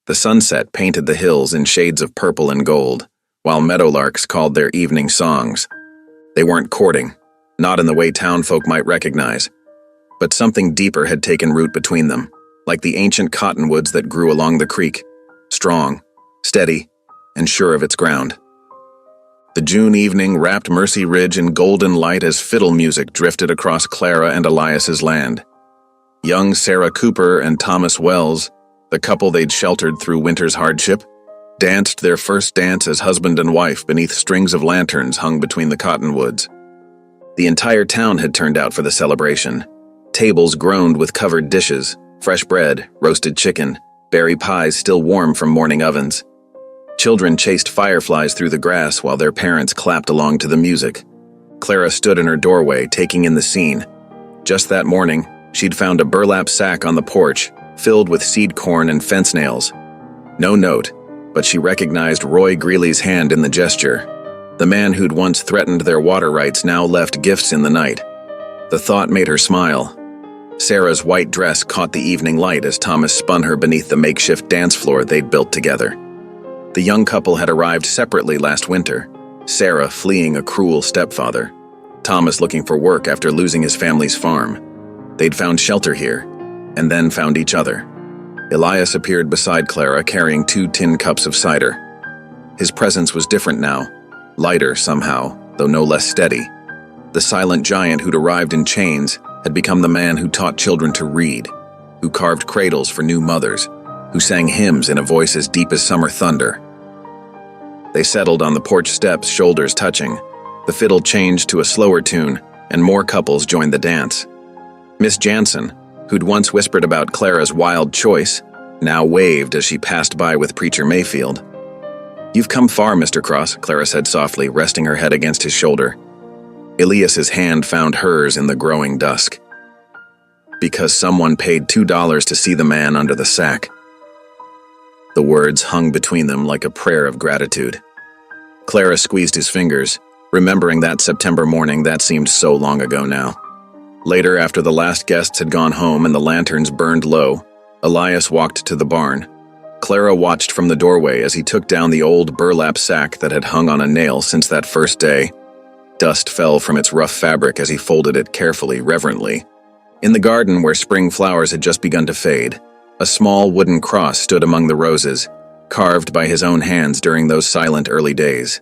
The sunset painted the hills in shades of purple and gold, while meadowlarks called their evening songs. They weren't courting, not in the way townfolk might recognize, but something deeper had taken root between them, like the ancient cottonwoods that grew along the creek, strong, steady, and sure of its ground. The June evening wrapped Mercy Ridge in golden light as fiddle music drifted across Clara and Elias's land. Young Sarah Cooper and Thomas Wells, the couple they'd sheltered through winter's hardship, danced their first dance as husband and wife beneath strings of lanterns hung between the cottonwoods. The entire town had turned out for the celebration. Tables groaned with covered dishes, fresh bread, roasted chicken, berry pies still warm from morning ovens. Children chased fireflies through the grass while their parents clapped along to the music. Clara stood in her doorway, taking in the scene. Just that morning, she'd found a burlap sack on the porch, filled with seed corn and fence nails. No note, but she recognized Roy Greeley's hand in the gesture. The man who'd once threatened their water rights now left gifts in the night. The thought made her smile. Sarah's white dress caught the evening light as Thomas spun her beneath the makeshift dance floor they'd built together. The young couple had arrived separately last winter, Sarah fleeing a cruel stepfather, Thomas looking for work after losing his family's farm. They'd found shelter here, and then found each other. Elias appeared beside Clara carrying 2 tin cups of cider. His presence was different now, lighter somehow, though no less steady. The silent giant who'd arrived in chains had become the man who taught children to read, who carved cradles for new mothers, who sang hymns in a voice as deep as summer thunder. They settled on the porch steps, shoulders touching. The fiddle changed to a slower tune, and more couples joined the dance. Miss Jansen, who'd once whispered about Clara's wild choice, now waved as she passed by with Preacher Mayfield. "You've come far, Mr. Cross," Clara said softly, resting her head against his shoulder. Elias's hand found hers in the growing dusk. "Because someone paid $2 to see the man under the sack." The words hung between them like a prayer of gratitude. Clara squeezed his fingers, remembering that September morning that seemed so long ago now. Later, after the last guests had gone home and the lanterns burned low, Elias walked to the barn. Clara watched from the doorway as he took down the old burlap sack that had hung on a nail since that first day. Dust fell from its rough fabric as he folded it carefully, reverently. In the garden where spring flowers had just begun to fade, a small wooden cross stood among the roses, carved by his own hands during those silent early days.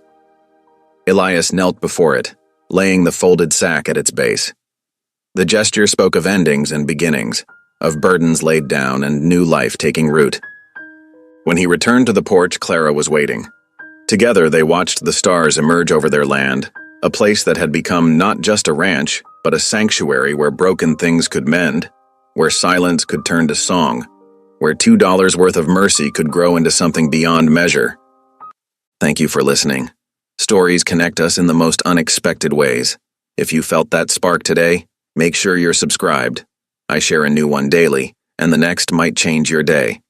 Elias knelt before it, laying the folded sack at its base. The gesture spoke of endings and beginnings, of burdens laid down and new life taking root. When he returned to the porch, Clara was waiting. Together they watched the stars emerge over their land, a place that had become not just a ranch, but a sanctuary where broken things could mend, where silence could turn to song, where $2 worth of mercy could grow into something beyond measure. Thank you for listening. Stories connect us in the most unexpected ways. If you felt that spark today, make sure you're subscribed. I share a new one daily, and the next might change your day.